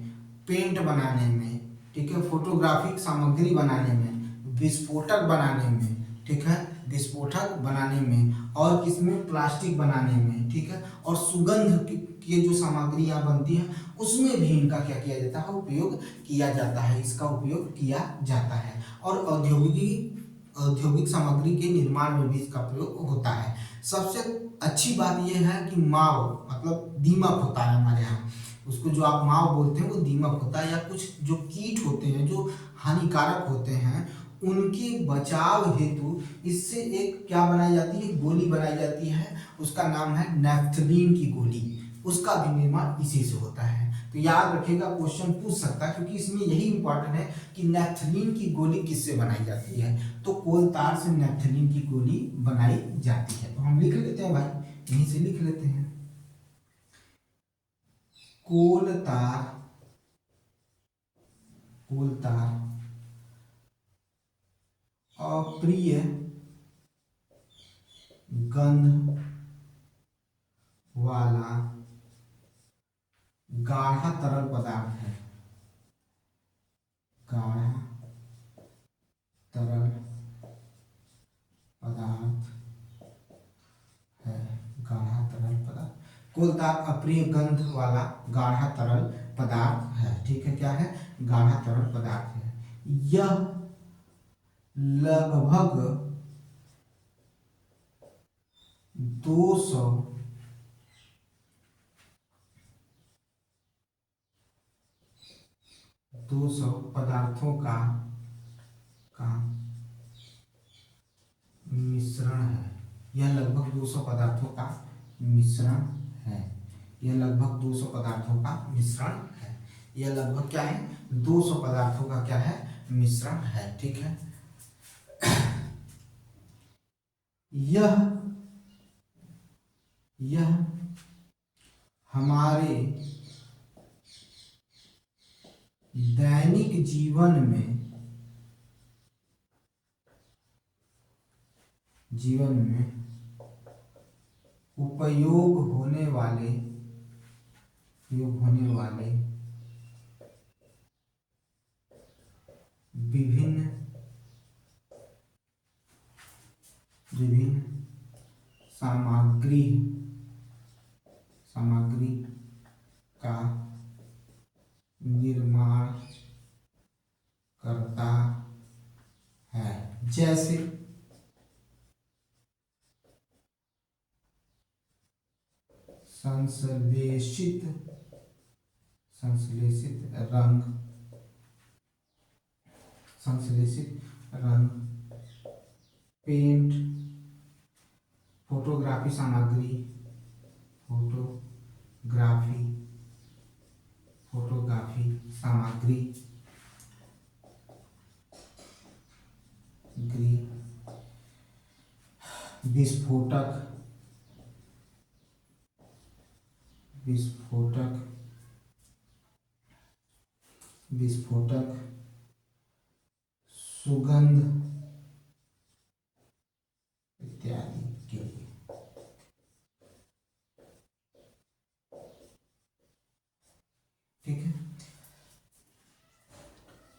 पेंट बनाने में, ठीक है, फोटोग्राफिक सामग्री बनाने में, विस्फोटक बनाने में, ठीक है, विस्फोटक बनाने में, और किसमें? प्लास्टिक बनाने में, ठीक है, और सुगंध की जो सामग्रियां बनती हैं उसमें भी इनका क्या किया जाता है? उपयोग किया जाता है, इसका उपयोग किया जाता है। और औद्योगिक सामग्री के निर्माण में भी इसका प्रयोग होता है। सबसे अच्छी बात यह है कि माव मतलब दीमक होता है हमारे यहाँ, उसको जो आप माव बोलते हैं वो दीमक होता है, या कुछ जो कीट होते हैं जो हानिकारक होते हैं, उनके बचाव हेतु इससे एक क्या बनाई जाती है? गोली बनाई जाती है। उसका नाम है नैफ्थलीन की गोली। उसका भी निर्माण इसी से होता है। तो याद रखिएगा, क्वेश्चन पूछ सकता है, क्योंकि इसमें यही इंपॉर्टेंट है कि नैफ्थलीन की गोली किससे बनाई जाती है। तो कोल तार से नैफ्थलीन की गोली बनाई जाती है। तो हम लिख लेते हैं भाई, यहीं से लिख लेते हैं। कोल तार अप्रिय गंध वाला गाढ़ा तरल पदार्थ है। गाढ़ा तरल पदार्थ है। गाढ़ा तरल पदार्थ। कोल तार अप्रिय गंध वाला गाढ़ा तरल पदार्थ है, ठीक है। क्या है? गाढ़ा तरल पदार्थ है। यह लगभग 200 200 पदार्थों का मिश्रण है। यह लगभग 200 पदार्थों का मिश्रण है। यह लगभग 200 पदार्थों का मिश्रण है। यह लगभग क्या है? 200 पदार्थों का क्या है? मिश्रण है। ठीक है। यह हमारे दैनिक जीवन में उपयोग होने वाले विभिन्न सामग्री का निर्माण करता है। जैसे संश्लेषित रंग, पेंट, फोटोग्राफी सामग्री, विस्फोटक, सुगंध इत्यादि के लिए। ठीक है।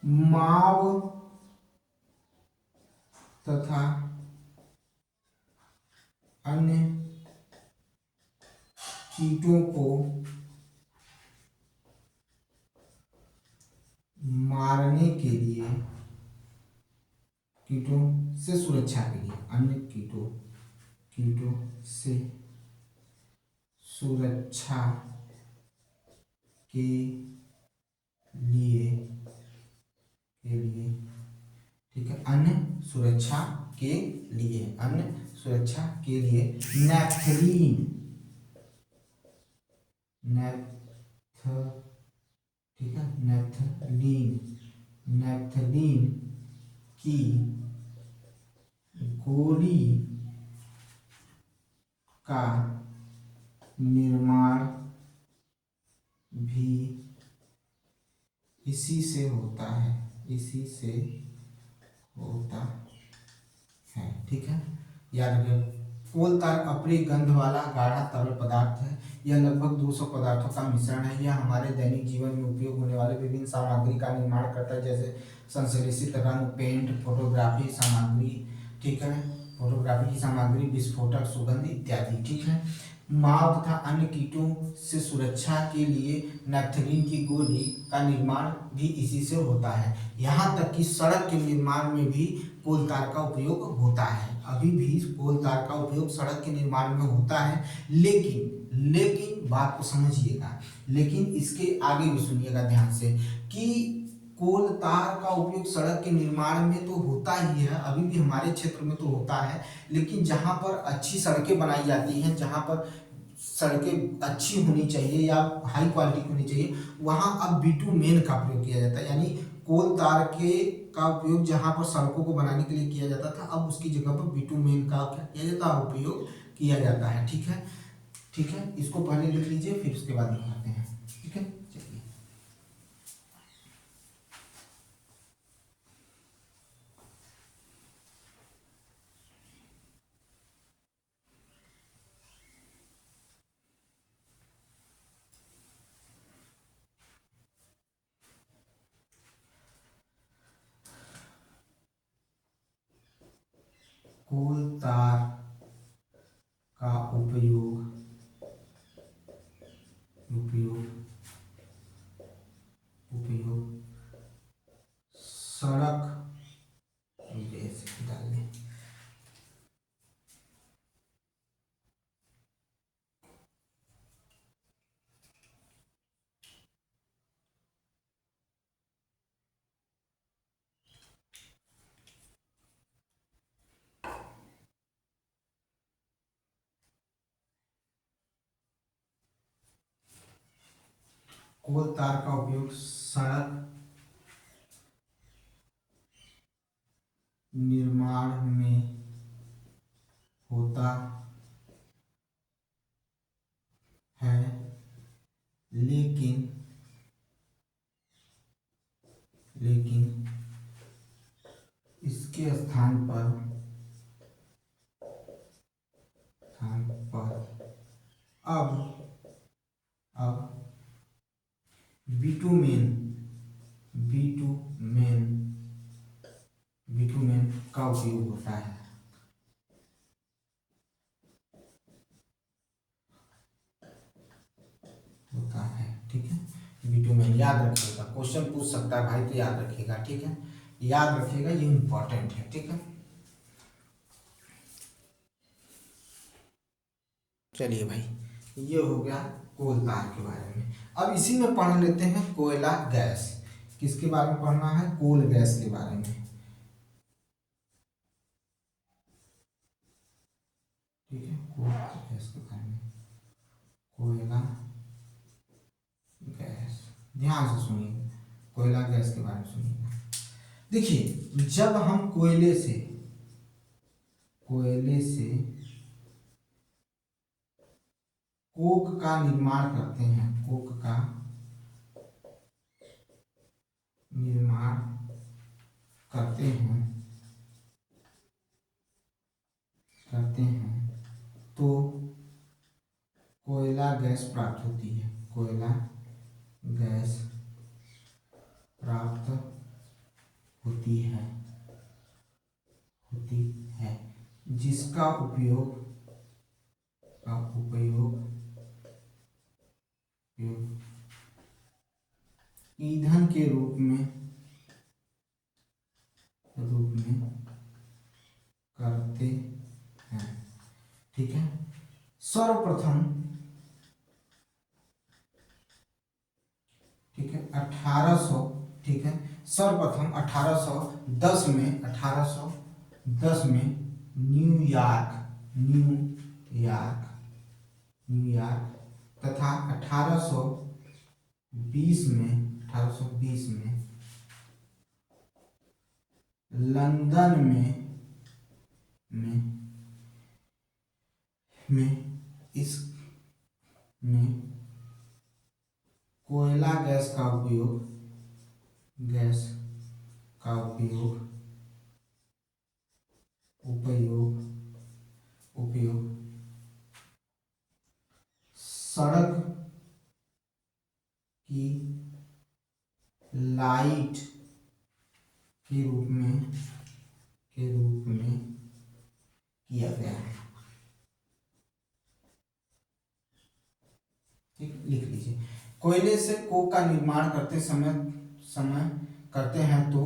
माव तथा अन्य कीटों को मारने के लिए, कीटों से सुरक्षा के लिए, अन्य कीटों से सुरक्षा के लिए ठीक है, अन्य सुरक्षा के लिए नेफ्थलीन की गोली का निर्माण भी इसी से होता है। ठीक है। याद रखिए, कोल तार अप्रिय गंध वाला गाढ़ा तरल पदार्थ है। यह लगभग 200 पदार्थों का मिश्रण है। यह हमारे दैनिक जीवन में उपयोग होने वाले विभिन्न सामग्री का निर्माण करता है, जैसे संश्लेषित रंग, पेंट, फोटोग्राफी सामग्री, ठीक है, फोटोग्राफी की सामग्री, विस्फोटक, सुगंध इत्यादि। ठीक है। माव तथा अन्य कीटों से सुरक्षा के लिए नेफ्थलीन की गोली का निर्माण भी इसी से होता है। यहाँ तक कि सड़क के निर्माण में भी कोल तार का उपयोग होता है। अभी भी कोल तार का उपयोग सड़क के निर्माण में होता है, लेकिन बात को समझिएगा, लेकिन इसके आगे भी सुनिएगा ध्यान से कि कोल तार का उपयोग सड़क के निर्माण में तो होता ही है, अभी भी हमारे क्षेत्र में तो होता है, लेकिन जहां पर अच्छी सड़कें बनाई जाती हैं, जहां पर सड़कें अच्छी होनी चाहिए या हाई क्वालिटी की होनी चाहिए, वहां अब बिटुमेन का प्रयोग किया जाता है। यानी कोल तार का उपयोग जहां पर सड़कों को बनाने के लिए किया जाता था, अब उसकी जगह पर बिटुमेन का क्या किया जाता है? उपयोग किया जाता है। ठीक है, इसको पहले लिख लीजिए, फिर उसके बाद दिखाते हैं। ठीक है, चलिए। कोल तार का उपयोग सड़क डालने कोल तार का उपयोग सड़क निर्माण में होता है, लेकिन इसके स्थान पर अब बिटुमेन का उपयोग होता है। ठीक है, बिटुमेन याद रखिएगा, क्वेश्चन पूछ सकता है भाई, तो याद रखिएगा। ठीक है, याद रखिएगा, ये इंपॉर्टेंट है। ठीक है, चलिए भाई, ये हो गया कोल तार के बारे में। अब इसी में पढ़ लेते हैं कोयला गैस। किसके बारे में पढ़ना है? कोल गैस के बारे में। ठीक है, कोल गैस के बारे में, कोयला गैस, ध्यान से सुनिए, कोयला गैस के बारे में सुनिए। देखिए, जब हम कोयले से कोक का निर्माण करते हैं, कोक का निर्माण करते हैं तो कोयला गैस प्राप्त होती है, कोयला गैस प्राप्त होती है जिसका उपयोग ईंधन के रूप में करते हैं। ठीक है, सर्वप्रथम, ठीक है, 1800, ठीक है, सर्वप्रथम 1810 में न्यूयॉर्क तथा 1820 में लंदन में इसमें कोयला गैस का उपयोग सड़क की लाइट के रूप में किया गया है। ठीक, लिख लीजिए। कोयले से कोक का निर्माण करते हैं तो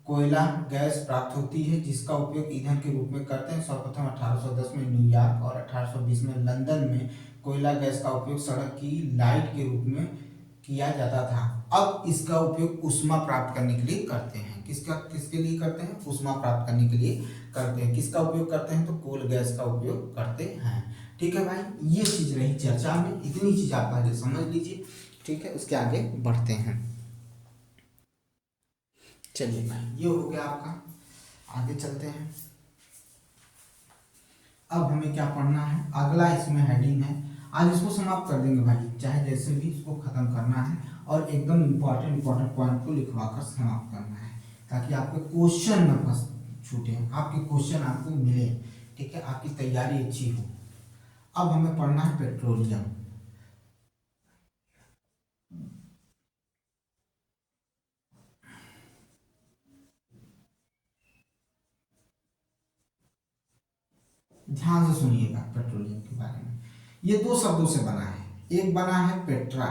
कोयला गैस प्राप्त होती है जिसका उपयोग ईंधन के रूप में करते हैं। सर्वप्रथम 1810 में न्यूयॉर्क और 1820 में लंदन में कोयला गैस का उपयोग सड़क की लाइट के रूप में किया जाता था। अब इसका उपयोग ऊष्मा प्राप्त करने के लिए करते हैं। किसके लिए करते हैं? ऊष्मा प्राप्त करने के लिए करते हैं। किसका उपयोग करते हैं? तो कोल गैस का उपयोग करते हैं। ठीक है भाई, ये चीज रही चर्चा में, इतनी चीज आप पहले समझ लीजिए। ठीक है, उसके आगे बढ़ते हैं। चलिए भाई, ये हो गया आपका, आगे चलते हैं। अब हमें क्या पढ़ना है? अगला इसमें हेडिंग है, आज इसको समाप्त कर देंगे भाई, चाहे जैसे भी इसको खत्म करना है और एकदम इम्पोर्टेंट पॉइंट को लिखवा कर समाप्त करना है ताकि आपके क्वेश्चन न फंस छूटे, आपके क्वेश्चन आपको मिले। ठीक है, आपकी तैयारी अच्छी हो। अब हमें पढ़ना है पेट्रोलियम। ध्यान से सुनिएगा पेट्रोलियम के बारे में। ये दो शब्दों से बना है, एक बना है पेट्रा,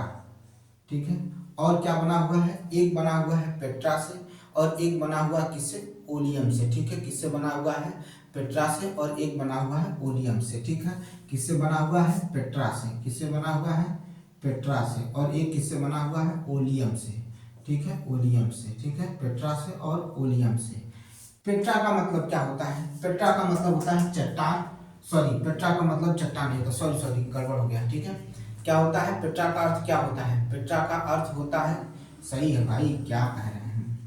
ठीक है, और क्या बना हुआ है? एक बना हुआ है पेट्रा से और एक बना हुआ है किससे? ओलियम से। ठीक है, किससे बना हुआ है? पेट्रा से, और एक बना हुआ है ओलियम से। ठीक है, किससे बना हुआ है? पेट्रा से। किससे बना हुआ है? पेट्रा से। और एक किससे बना हुआ है? ओलियम से। ठीक है, ओलियम से। ठीक है, पेट्रा से और ओलियम से। पेट्रा का मतलब क्या होता है? पेट्रा का मतलब होता है चट्टान, सॉरी, पेट्रा का मतलब चट्टान नहीं होता, सॉरी गड़बड़ हो गया। ठीक है, क्या होता है पेट्रा का अर्थ क्या होता है? पेट्रा का अर्थ होता है, सही है भाई, क्या कह रहे हैं,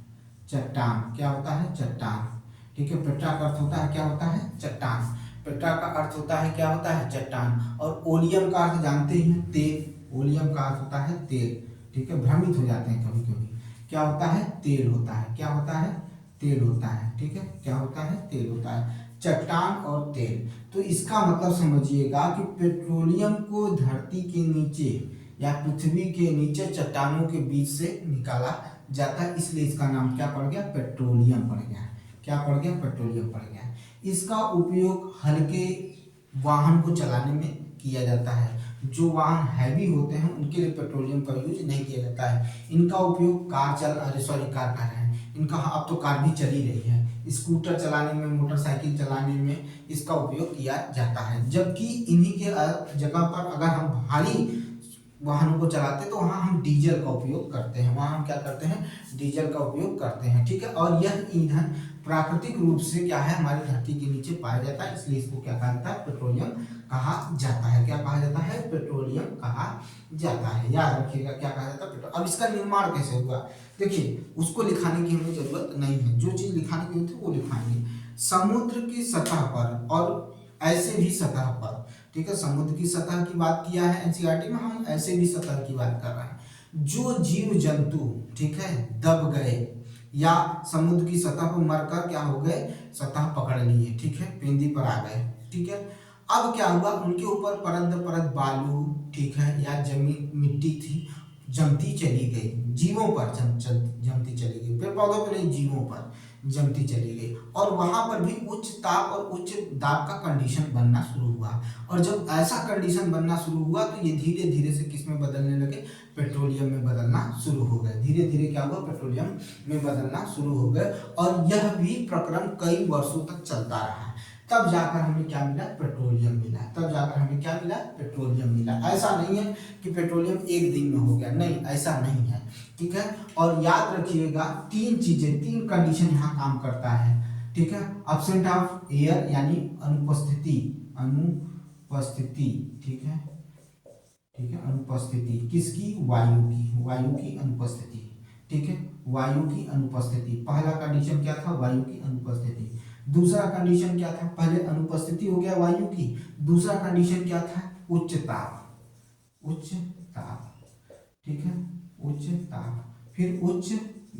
चट्टान। क्या होता है? चट्टान। ठीक है, पेट्रा का अर्थ होता है, क्या होता है? चट्टान। पेट्रा का अर्थ होता है, क्या होता है? चट्टान। और ओलियम का अर्थ जानते ही हैं, तेल। ओलियम का अर्थ होता है तेल। ठीक है, भ्रमित हो जाते हैं कभी कभी। क्या होता है? तेल होता है। क्या होता है? तेल होता है। ठीक है, क्या होता है? तेल होता है। चट्टान और तेल, तो इसका मतलब समझिएगा कि पेट्रोलियम को धरती के नीचे या पृथ्वी के नीचे चट्टानों के बीच से निकाला जाता है, इसलिए इसका नाम क्या पड़ गया? पेट्रोलियम पड़ गया। क्या पड़ गया? पेट्रोलियम पड़ गया। इसका उपयोग हल्के वाहन को चलाने में किया जाता है। जो वाहन हैवी होते हैं उनके लिए पेट्रोलियम का यूज नहीं किया जाता है। इनका उपयोग कार कार कर रहे हैं, इनका अब तो कार भी चल ही रही है, स्कूटर चलाने में, मोटरसाइकिल चलाने में इसका उपयोग किया जाता है। जबकि इन्हीं के जगह पर अगर हम भारी वाहनों को चलाते हैं तो वहाँ हम डीजल का उपयोग करते हैं, वहाँ हम क्या करते हैं? डीजल का उपयोग करते हैं। ठीक है, और यह ईंधन प्राकृतिक रूप से क्या है? हमारी धरती के नीचे पाया जाता है, इसलिए इसको क्या कहा जाता है? पेट्रोलियम कहा जाता है। क्या कहा जाता है? पेट्रोलियम कहा जाता है। याद रखिएगा, क्या कहा जाता है? पेट्रोल। अब इसका निर्माण कैसे हुआ? देखिए, उसको लिखाने की हमें जरूरत नहीं है, जो चीज लिखाने की होती है वो लिखाएंगे। समुद्र की सतह पर और ऐसे भी सतह पर, ठीक है, समुद्र की सतह की बात किया है एनसीईआरटी में, हम ऐसे भी सतह की बात कर रहे हैं। जो जीव जंतु, ठीक है, दब गए या समुद्र की सतह पर मरकर क्या हो गए? सतह पकड़ लिए, ठीक है, पेंदी पर आ गए। ठीक है, अब क्या हुआ? उनके ऊपर परत दर परत बालू, ठीक है, या जमीन मिट्टी थी, जमती चली गई, जीवों पर जमती चली गई, पेड़ पौधों पर नहीं, जीवों पर जमती चली गई। और वहां पर भी उच्च ताप और उच्च दाब का कंडीशन बनना शुरू हुआ। और जब ऐसा कंडीशन बनना शुरू हुआ तो ये धीरे धीरे से किस में बदलने लगे? पेट्रोलियम में बदलना शुरू हो गए। धीरे धीरे क्या हुआ? पेट्रोलियम में बदलना शुरू हो गए। और यह भी प्रक्रम कई वर्षों तक चलता रहा। तब जाकर हमें क्या मिला? पेट्रोलियम मिला। तब जाकर हमें क्या मिला? पेट्रोलियम मिला। ऐसा नहीं है कि पेट्रोलियम एक दिन में हो गया, नहीं, ऐसा नहीं है। ठीक है, और याद रखिएगा तीन चीजें, तीन कंडीशन यहाँ काम करता है। ठीक है, एब्सेंट ऑफ एयर यानी अनुपस्थिति, अनुपस्थिति, ठीक है, ठीक है, अनुपस्थिति किसकी? वायु की, वायु की अनुपस्थिति। ठीक है, वायु की अनुपस्थिति, पहला कंडीशन क्या था? वायु की अनुपस्थिति। दूसरा कंडीशन क्या था? पहले अनुपस्थिति हो गया वायु की, दूसरा कंडीशन क्या था? उच्च ताप, उच्च ताप, ठीक है, उच्च ताप, फिर उच्च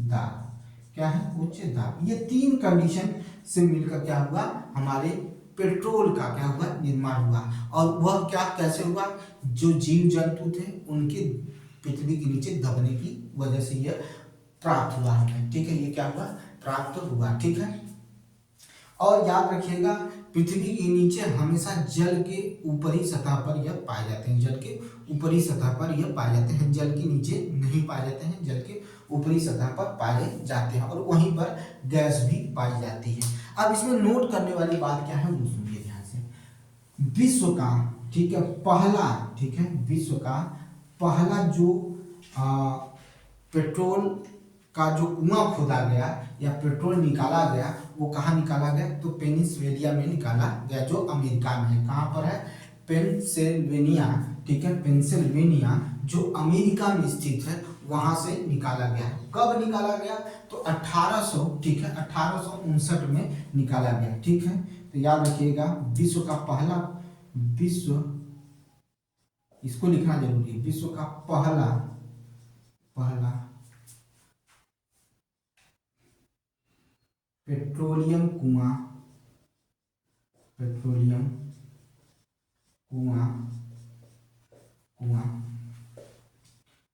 दाब। क्या है? उच्च दाब। ये तीन कंडीशन से मिलकर क्या हुआ? हमारे पेट्रोल का क्या हुआ? निर्माण हुआ। और वह क्या कैसे हुआ? जो जीव जंतु थे उनके पृथ्वी के नीचे दबने की वजह से यह प्राप्त हुआ हमें। ठीक है, ये क्या हुआ? प्राप्त हुआ। ठीक है, और याद रखिएगा पृथ्वी के नीचे हमेशा जल के ऊपरी सतह पर यह पाए जाते हैं, जल के ऊपरी सतह पर यह पाए जाते हैं, जल के नीचे नहीं पाए जाते हैं, जल के ऊपरी सतह पर पाए जाते हैं। और वहीं पर गैस भी पाई जाती है। अब इसमें नोट करने वाली बात क्या है वो सुनिए ध्यान से। विश्व का, ठीक है, पहला, ठीक है, विश्व का पहला जो पेट्रोल का जो कुआं खोदा गया या पेट्रोल निकाला गया, वो कहाँ निकाला गया? तो पेनिसवेलिया में निकाला गया, जो अमेरिका में है। कहाँ पर है? पेंसिल्वेनिया। ठीक है, पेंसिल्वेनिया जो अमेरिका में स्थित है, वहां से निकाला गया। कब निकाला गया? तो 1800, ठीक है, 1859 में निकाला गया। ठीक है, तो याद रखिएगा विश्व का पहला, विश्व, इसको लिखना जरूरी है, विश्व का पहला, पहला पेट्रोलियम कुआं, पेट्रोलियम कुआं, कुआं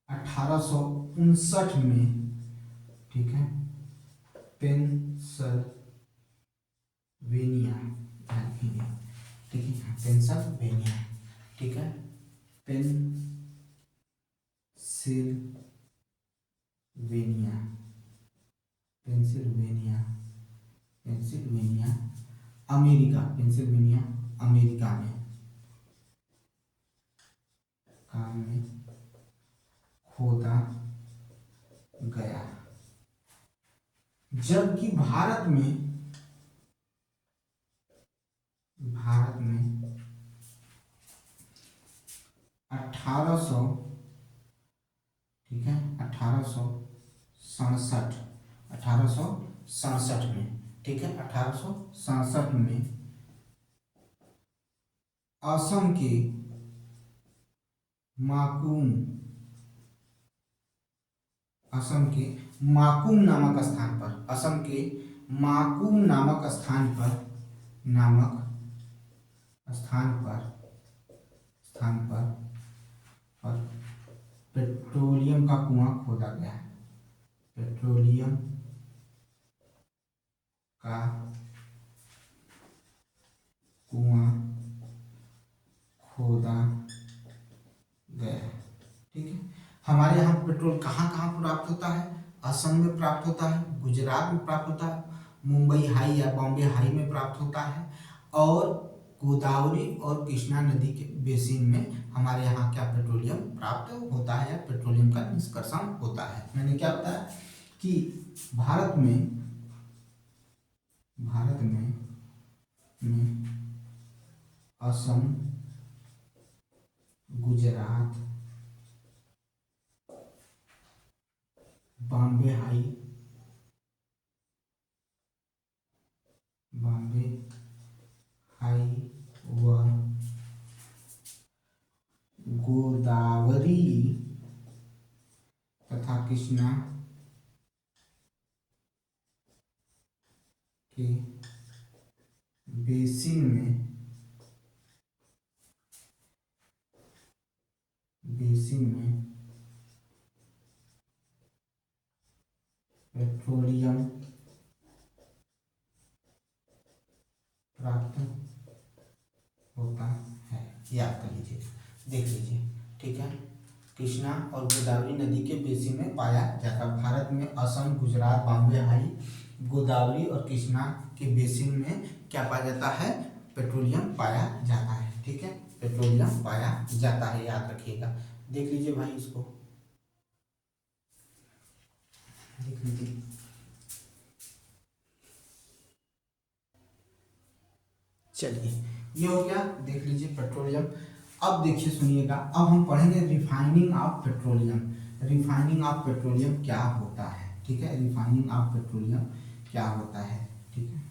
1859 में, ठीक है, पेंसिल्वेनिया, ठीक है, पेंसिल्वेनिया, ठीक है, Pennsylvania, Pennsylvania, Pennsylvania America, Pennsylvania America में काम में खोदा गया। जबकि भारत में 1859 1800, ठीक है, 1867, 1867 में, ठीक है, 1867 में असम के माकुम, असम के माकुम नामक स्थान पर, असम के माकुम नामक स्थान पर, नामक स्थान पर, स्थान पर पेट्रोलियम का कुआं खोदा गया है। पेट्रोलियम का कुआं खोदा गया है, ठीक है। हमारे यहाँ पेट्रोल कहाँ कहाँ प्राप्त होता है? असम में प्राप्त होता है, गुजरात में प्राप्त होता है, मुंबई हाई या बॉम्बे हाई में प्राप्त होता है, और गोदावरी और कृष्णा नदी के बेसिन में हमारे यहाँ क्या पेट्रोलियम प्राप्त होता है या पेट्रोलियम का निष्कर्षण होता है। मैंने क्या बताया कि भारत में असम, गुजरात, बॉम्बे हाई व गोदावरी तथा कृष्णा के बेसिन में पेट्रोलियम प्राप्त होता है। याद कर लीजिए, देख लीजिए, ठीक है। कृष्णा और गोदावरी नदी के बेसिन में पाया जाता है। भारत में असम, गुजरात, बॉम्बे हाई, गोदावरी और कृष्णा के बेसिन में क्या पाया जाता है? पेट्रोलियम पाया जाता है, ठीक है, पेट्रोलियम पाया जाता है, याद रखिएगा। देख लीजिए भाई, इसको देख लीजिए। चलिए, ये हो गया, देख लीजिए पेट्रोलियम। अब देखिए, सुनिएगा, अब हम पढ़ेंगे refining of petroleum. Refining of petroleum क्या होता है, ठीक है, रिफाइनिंग ऑफ पेट्रोलियम क्या होता है, ठीक है।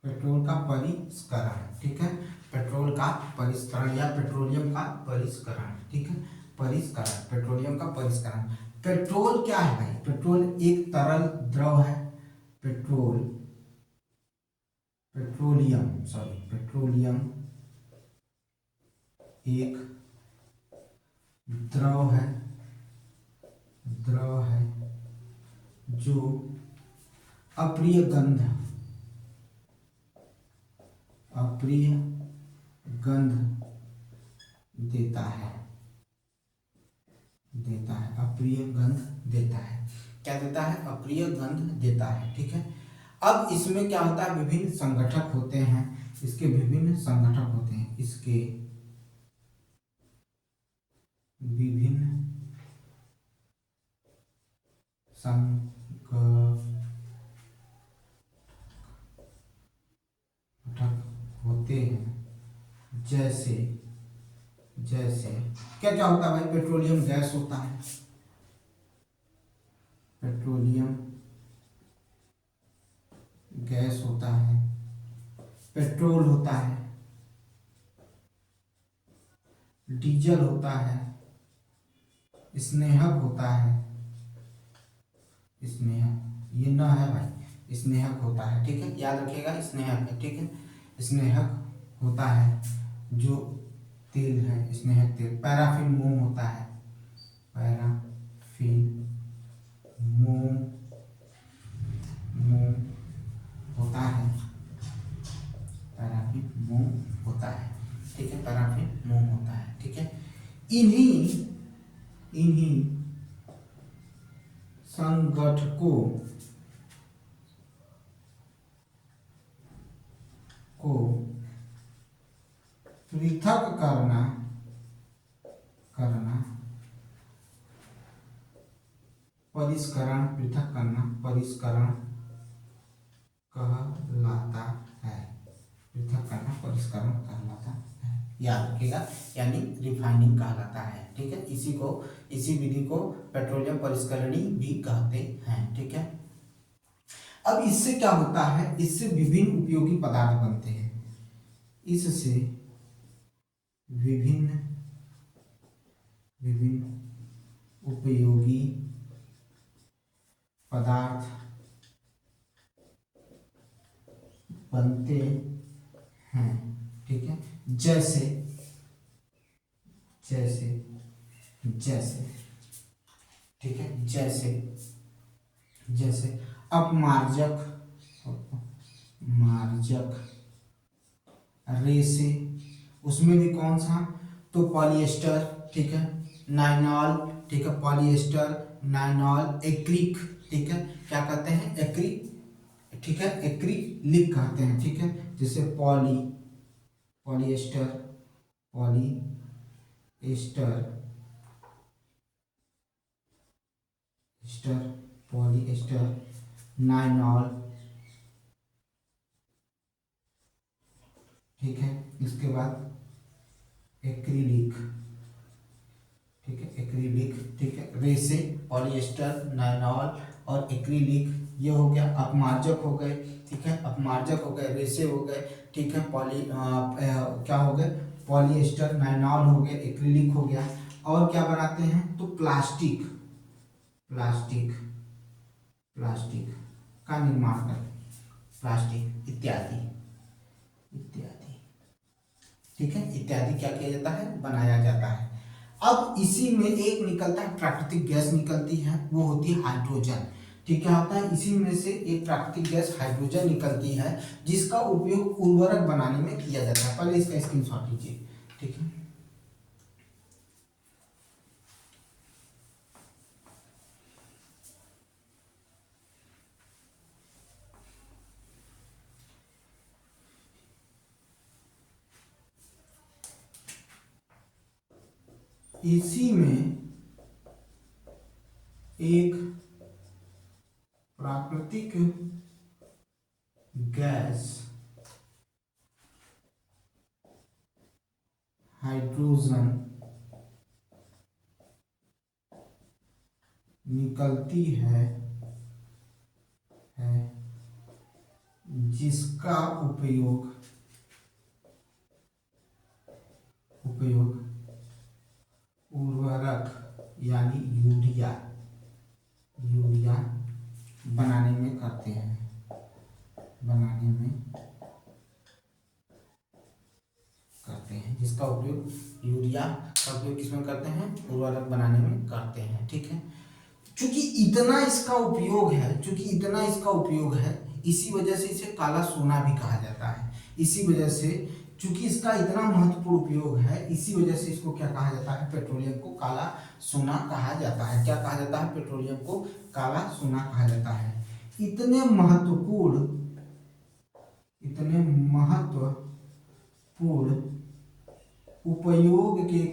पेट्रोल का परिष्करण, ठीक है, पेट्रोल का परिष्करण या पेट्रोलियम का परिष्करण, ठीक है, परिष्करण, पेट्रोलियम का परिष्करण। पेट्रोल क्या है भाई? पेट्रोल एक तरल द्रव है। पेट्रोल, पेट्रोलियम एक द्रव है, जो अप्रिय गंध देता है, अप्रिय गंध देता है। क्या देता है? अप्रिय गंध देता है, ठीक है। अब इसमें क्या होता है? विभिन्न संगठक होते हैं, इसके विभिन्न संगठक होते हैं, इसके विभिन्न संगठक होते हैं। जैसे क्या क्या होता है भाई? पेट्रोलियम गैस होता है, पेट्रोलियम गैस होता है, पेट्रोल होता है, डीजल होता है, स्नेहक होता है, स्नेहक, ये न है भाई, स्नेहक होता है, ठीक है, याद रखिएगा, स्नेहक है, ठीक है, स्नेहक होता है, जो तेल है, स्नेहक तेल। पैराफिन मोम होता है, पैराफिन मोम होता है, पैराफिन मोम होता है, ठीक है, पैराफिन मोम होता है, ठीक है। इन्हीं संगठकों को पृथक करना परिष्करण, पृथक करना परिष्करण कहलाता है। पृथक करना परिष्करण कहलाता है, याद रखिएगा, यानी रिफाइनिंग कहलाता है। ठीक है, इसी विधि को पेट्रोलियम परिष्करणी भी कहते हैं। ठीक है, अब इससे क्या होता है, इससे विभिन्न उपयोगी पदार्थ बनते हैं। इससे विभिन्न उपयोगी पदार्थ बनते हैं। ठीक है, जैसे ठीक है, जैसे अपमार्जक, रेसे, उसमें भी कौन सा, तो पॉलिएस्टर, ठीक है, नाइनॉल, ठीक है, पॉलिएस्टर, नाइनॉल, एक्रिक, ठीक है, क्या कहते हैं, एक्रिक, ठीक है, एक्रिलिक कहते हैं। ठीक है, जैसे पॉलिएस्टर, नाइनॉल, ठीक है, इसके बाद एक्रिलिक, ठीक है, एक्रिलिक, ठीक है, रेसे, पॉलिएस्टर, नाइनॉल और एक्रिलिक, ये हो गया, अपमार्जक हो गए। ठीक है, अपमार्जक हो गए, रेसे हो गए, ठीक है, क्या हो गए, पॉलिएस्टर, नाइनॉल हो गए, एक्रिलिक हो गया। और क्या बनाते हैं, तो प्लास्टिक का निर्माण कर, प्लास्टिक इत्यादि, ठीक है, इत्यादि क्या किया जाता है, बनाया जाता है। अब इसी में एक निकलता है, प्राकृतिक गैस निकलती है, वो होती है हाइड्रोजन। ठीक है, होता है, इसी में से एक प्राकृतिक गैस हाइड्रोजन निकलती है, जिसका उपयोग उर्वरक बनाने में किया जाता है। पहले इसका स्क्रीनशॉट लीजिए। ठीक है, इसी में एक प्राकृतिक गैस हाइड्रोजन निकलती है जिसका उपयोग उर्वरक यानी यूरिया बनाने में करते हैं, जिसका उपयोग यूरिया का उपयोग किसमें करते हैं, उर्वरक बनाने में करते हैं। ठीक है, चूंकि इतना इसका उपयोग है, इसी वजह से इसे काला सोना भी कहा जाता है। इसी वजह से, चूंकि इसका इतना महत्वपूर्ण उपयोग है, इसी वजह से इसको क्या कहा जाता है, पेट्रोलियम को काला सोना कहा जाता है। क्या कहा जाता है, पेट्रोलियम को काला सोना कहा जाता है। इतने महत्वपूर्ण उपयोग के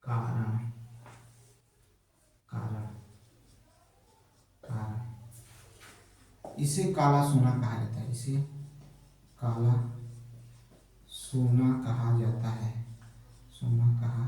कारण इसे काला सोना कहा जाता है। इसे काला सोना कहा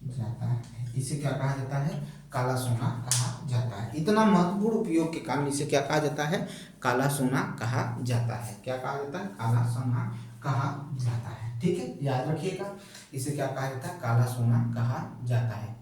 जाता है, इसे क्या कहा जाता है, काला सोना कहा जाता है। इतना महत्वपूर्ण उपयोग के कारण इसे क्या कहा जाता है, काला सोना कहा जाता है। क्या कहा जाता है, काला सोना कहा जाता है। ठीक है, याद रखिएगा, इसे क्या कहा जाता है, काला सोना कहा जाता है।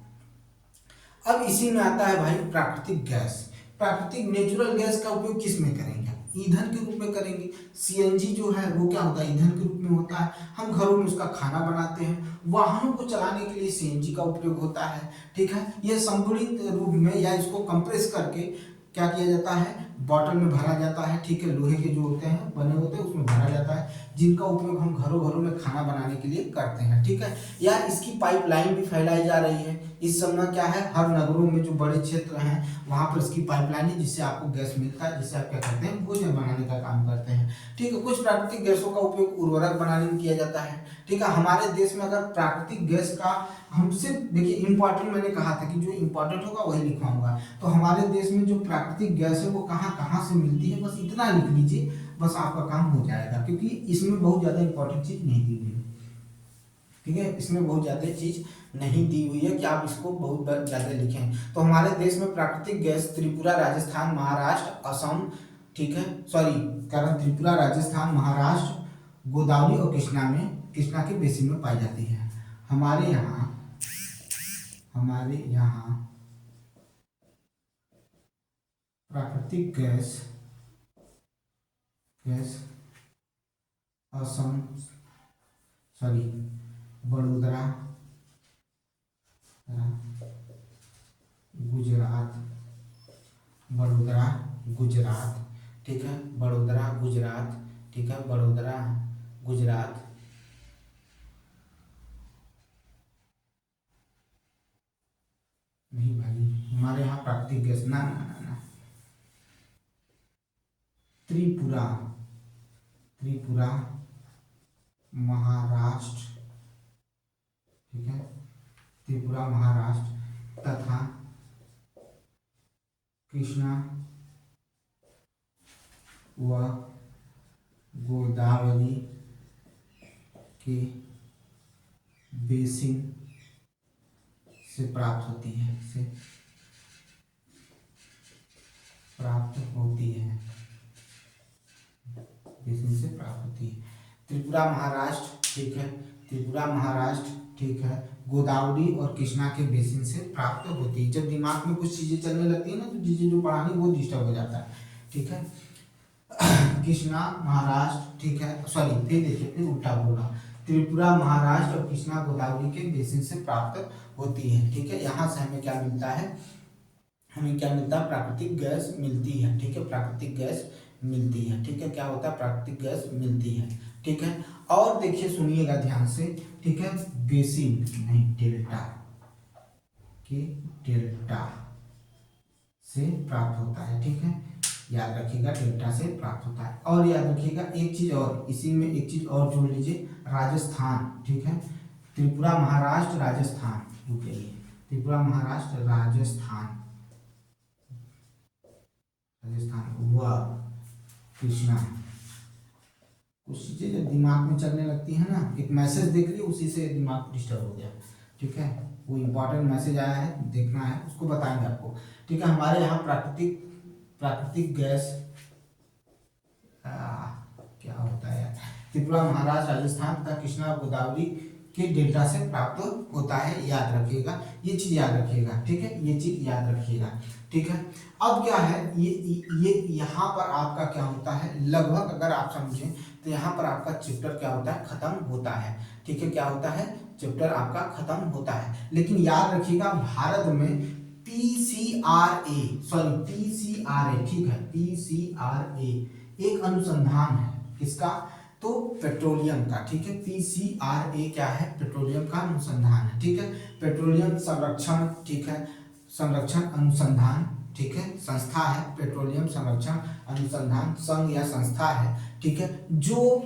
अब इसी में आता है भाई प्राकृतिक गैस। प्राकृतिक नेचुरल गैस का उपयोग किस में करेंगे, ईंधन के रूप में करेंगे। सीएनजी जो है वो क्या होता है, ईंधन के रूप में होता है। हम घरों में उसका खाना बनाते हैं, वाहनों को चलाने के लिए सीएनजी का उपयोग होता है। ठीक है, ये संतुलित रूप में या इसको कंप्रेस करके क्या किया जाता है, बॉटल में भरा जाता है। ठीक है, लोहे के जो होते हैं बने होते हैं उसमें भरा जाता है, जिनका उपयोग हम घरों में खाना बनाने के लिए करते हैं। ठीक है, या इसकी पाइपलाइन भी फैलाई जा रही है, इस समय क्या है, हर नगरों में जो बड़े क्षेत्र हैं वहां पर इसकी पाइपलाइन है जिससे आपको गैस मिलता है, जिससे आप क्या करते हैं, भोजन बनाने का काम करते हैं। ठीक है, कुछ प्राकृतिक गैसों का उपयोग उर्वरक बनाने में किया जाता है। ठीक है, हमारे देश में अगर प्राकृतिक गैस का हमसे देखिए इंपॉर्टेंट, मैंने कहा था कि जो इंपॉर्टेंट होगा वही लिखवाऊंगा। तो हमारे देश में जो प्राकृतिक गैस है वो कहाँ कहाँ से मिलती है, बस इतना लिख लीजिए, बस आपका काम हो जाएगा, क्योंकि इसमें बहुत ज्यादा इंपॉर्टेंट चीज नहीं दी हुई है। ठीक है, इसमें बहुत ज्यादा चीज नहीं दी हुई है कि आप इसको बहुत ज्यादा लिखें। तो हमारे देश में प्राकृतिक गैस त्रिपुरा, राजस्थान, महाराष्ट्र, असम, ठीक है, सॉरी कारण त्रिपुरा, राजस्थान, महाराष्ट्र, गोदावरी और कृष्णा के बेसिन में पाई जाती है। हमारे यहाँ प्राकृतिक गैस असम, सॉरी बड़ोदरा, गुजरात, ठीक है, बड़ोदरा गुजरात, ठीक है, बड़ोदरा गुजरात, नहीं भाई हमारे यहाँ प्राकृतिक गैस ना त्रिपुरा महाराष्ट्र, ठीक है, त्रिपुरा महाराष्ट्र तथा कृष्णा व गोदावरी के बेसिन से प्राप्त होती है, बेसिन से प्राप्त होती है। त्रिपुरा महाराष्ट्र, ठीक है, त्रिपुरा महाराष्ट्र, ठीक है, गोदावरी और कृष्णा के बेसिन से प्राप्त होती है। जब दिमाग में कुछ चीजें चलने लगती है ना, तो चीजें जो पढ़ानी वो डिस्टर्ब हो जाता है। ठीक है, कृष्णा महाराष्ट्र, ठीक है, सॉरी फिर देखिए, फिर उल्टा बोला, त्रिपुरा महाराष्ट्र और कृष्णा गोदावरी के बेसिन से प्राप्त होती है। ठीक है, यहाँ से हमें क्या मिलता है, प्राकृतिक गैस मिलती है। ठीक है, प्राकृतिक गैस मिलती है। ठीक है, क्या होता है, प्राकृतिक गैस मिलती है। ठीक है, और देखिए सुनिएगा ध्यान से, ठीक है, बेसिन नहीं डेल्टा के डेल्टा से प्राप्त होता है। ठीक है, याद रखिएगा डेल्टा से प्राप्त होता है। और याद रखिएगा एक चीज और, इसी में एक चीज और जोड़ लीजिए, राजस्थान। ठीक है, त्रिपुरा महाराष्ट्र राजस्थान, त्रिपुरा महाराष्ट्र राजस्थान व कृष्णा। कुछ चीजें जब दिमाग में चलने लगती है ना, एक मैसेज देख ली उसी से दिमाग डिस्टर्ब हो गया। ठीक है, वो इंपॉर्टेंट मैसेज आया है, देखना है, उसको बताएंगे आपको। ठीक है, हमारे यहाँ प्राकृतिक गैस क्या होता है, त्रिपुरा महाराष्ट्र राजस्थान तथा कृष्णा गोदावरी के डेल्टा से प्राप्त होता है। याद रखिएगा, ये चीज याद रखिएगा। ठीक है, ये चीज याद रखिएगा। ठीक है, अब क्या है, ये यहाँ पर आपका क्या होता है, लगभग अगर आप समझें तो यहाँ पर आपका चैप्टर क्या होता है, खत्म होता है। ठीक है, क्या होता है, चैप्टर आपका खत्म होता है। लेकिन याद रखिएगा भारत में PCRA, ठीक है, PCRA एक अनुसंधान है, किसका, तो पेट्रोलियम का। ठीक है, PCRA क्या है, पेट्रोलियम का अनुसंधान है। ठीक है, पेट्रोलियम संरक्षण, ठीक है, संरक्षण अनुसंधान, ठीक है, संस्था है, पेट्रोलियम संरक्षण अनुसंधान संघ या संस्था है। ठीक है, जो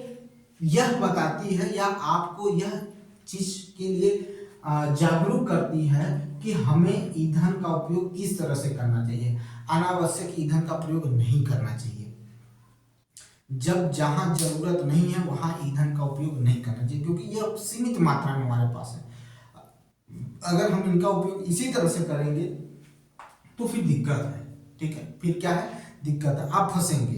यह बताती है या आपको यह चीज के लिए जागरूक करती है कि हमें ईंधन का उपयोग किस तरह से करना चाहिए। अनावश्यक ईंधन का प्रयोग नहीं करना चाहिए। जब जहां जरूरत नहीं है वहां ईंधन का उपयोग नहीं करना चाहिए, क्योंकि यह सीमित मात्रा में हमारे पास है। अगर हम इनका उपयोग इसी तरह से करेंगे तो फिर दिक्कत है। ठीक है, फिर क्या है, दिक्कत है, आप फंसेंगे,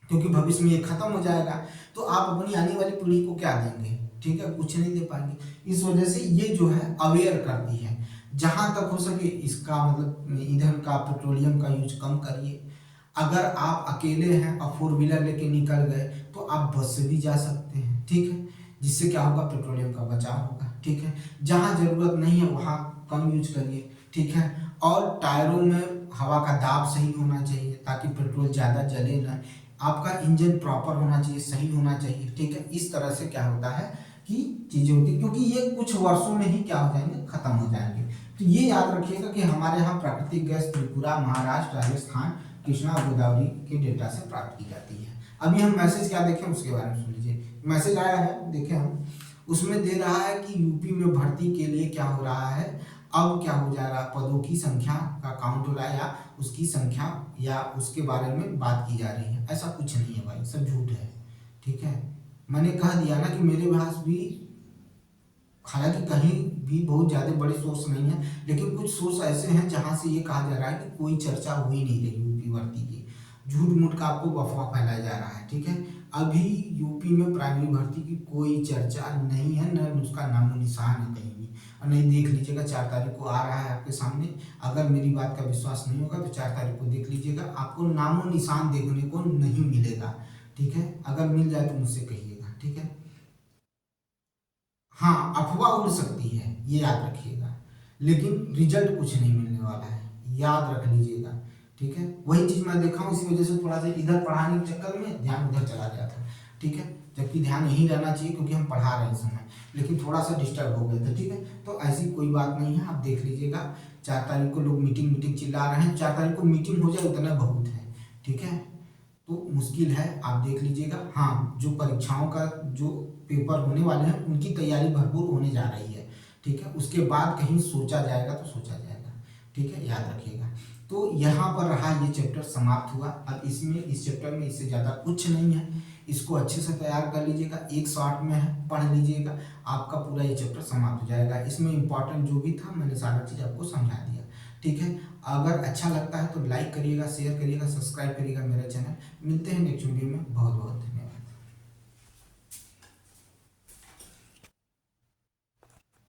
क्योंकि भविष्य में ये खत्म हो जाएगा तो आप अपनी आने वाली पीढ़ी को क्या देंगे। ठीक है, कुछ नहीं दे पाएंगे। इस वजह से ये जो है अवेयर करती है, जहां तक हो सके इसका मतलब ईंधन का, पेट्रोलियम का यूज कम करिए। अगर आप अकेले हैं और 4 व्हीलर लेके निकल गए तो आप बस से भी जा सकते हैं। ठीक है, जिससे क्या होगा, पेट्रोलियम का बचाव होगा। ठीक है, जहां जरूरत नहीं है वहां कम यूज करिए। ठीक है, और टायरों में हवा का दाब सही होना चाहिए ताकि पेट्रोल ज़्यादा जले ना। आपका इंजन प्रॉपर होना चाहिए, सही होना चाहिए। ठीक है, इस तरह से क्या होता है, की चीजें होती, क्योंकि ये कुछ वर्षों में ही क्या हो जाएंगे, खत्म हो जाएंगे। तो ये याद रखिएगा कि हमारे यहाँ प्राकृतिक गैस त्रिपुरा, महाराष्ट्र, राजस्थान, कृष्णा और गोदावरी के डेटा से प्राप्त की जाती है। अभी हम मैसेज क्या देखें उसके बारे में सुन लीजिए। मैसेज आया है, देखें हम, उसमें दे रहा है कि यूपी में भर्ती के लिए क्या हो रहा है, अब क्या हो जा रहा है, पदों की संख्या का काउंट हो रहा है, या उसकी संख्या या उसके बारे में बात की जा रही है। ऐसा कुछ नहीं है भाई, सब झूठ है, ठीक है। मैंने कह दिया ना कि मेरे पास भी हालांकि कहीं भी बहुत ज़्यादा बड़े सोर्स नहीं है, लेकिन कुछ सोर्स ऐसे हैं जहां से ये कहा जा रहा है कि कोई चर्चा हो ही नहीं रही यूपी भर्ती की, झूठ मूठ का आपको अफवाह फैलाया जा रहा है, ठीक है। अभी यूपी में प्राइमरी भर्ती की कोई चर्चा नहीं है, न उसका नामो निशान है कहीं भी। और नहीं, देख लीजिएगा 4 तारीख को आ रहा है आपके सामने, अगर मेरी बात का विश्वास नहीं होगा तो 4 तारीख को देख लीजिएगा, आपको नामो निशान देखने को नहीं मिलेगा, ठीक है। अगर मिल जाए तो मुझसे कहिएगा, ठीक है। हाँ, अफवाह उड़ सकती है, ये याद रखिएगा, लेकिन रिजल्ट कुछ नहीं मिलने वाला है, याद रख लीजिएगा, ठीक है। वही चीज मैं देखा हूँ, इसी वजह से थोड़ा सा इधर पढ़ाने के चक्कर में ध्यान उधर चला गया था, ठीक है। जबकि ध्यान यही रहना चाहिए क्योंकि हम पढ़ा रहे हैं इस समय, लेकिन थोड़ा सा डिस्टर्ब हो गए थे, ठीक है। तो ऐसी कोई बात नहीं है, आप देख लीजिएगा। 4 तारीख को लोग मीटिंग मीटिंग चिल्ला रहे हैं, 4 तारीख को मीटिंग हो जाए उतना बहुत है, ठीक है। तो मुश्किल है, आप देख लीजिएगा। हाँ, जो परीक्षाओं का जो पेपर होने वाले हैं उनकी तैयारी भरपूर होने जा रही है, ठीक है। उसके बाद कहीं सोचा जाएगा तो सोचा जाएगा, ठीक है, याद रखिएगा। तो यहाँ पर रहा, ये चैप्टर समाप्त हुआ। अब इसमें, इस चैप्टर में इससे ज़्यादा कुछ नहीं है, इसको अच्छे से तैयार कर लीजिएगा, 160 में है, पढ़ लीजिएगा, आपका पूरा ये चैप्टर समाप्त हो जाएगा। इसमें इंपॉर्टेंट जो भी था मैंने सारा चीज़ आपको समझा दिया, ठीक है। अगर अच्छा लगता है तो लाइक करिएगा, शेयर करिएगा, सब्सक्राइब करिएगा मेरा चैनल। मिलते हैं नेक्स्ट वीडियो में।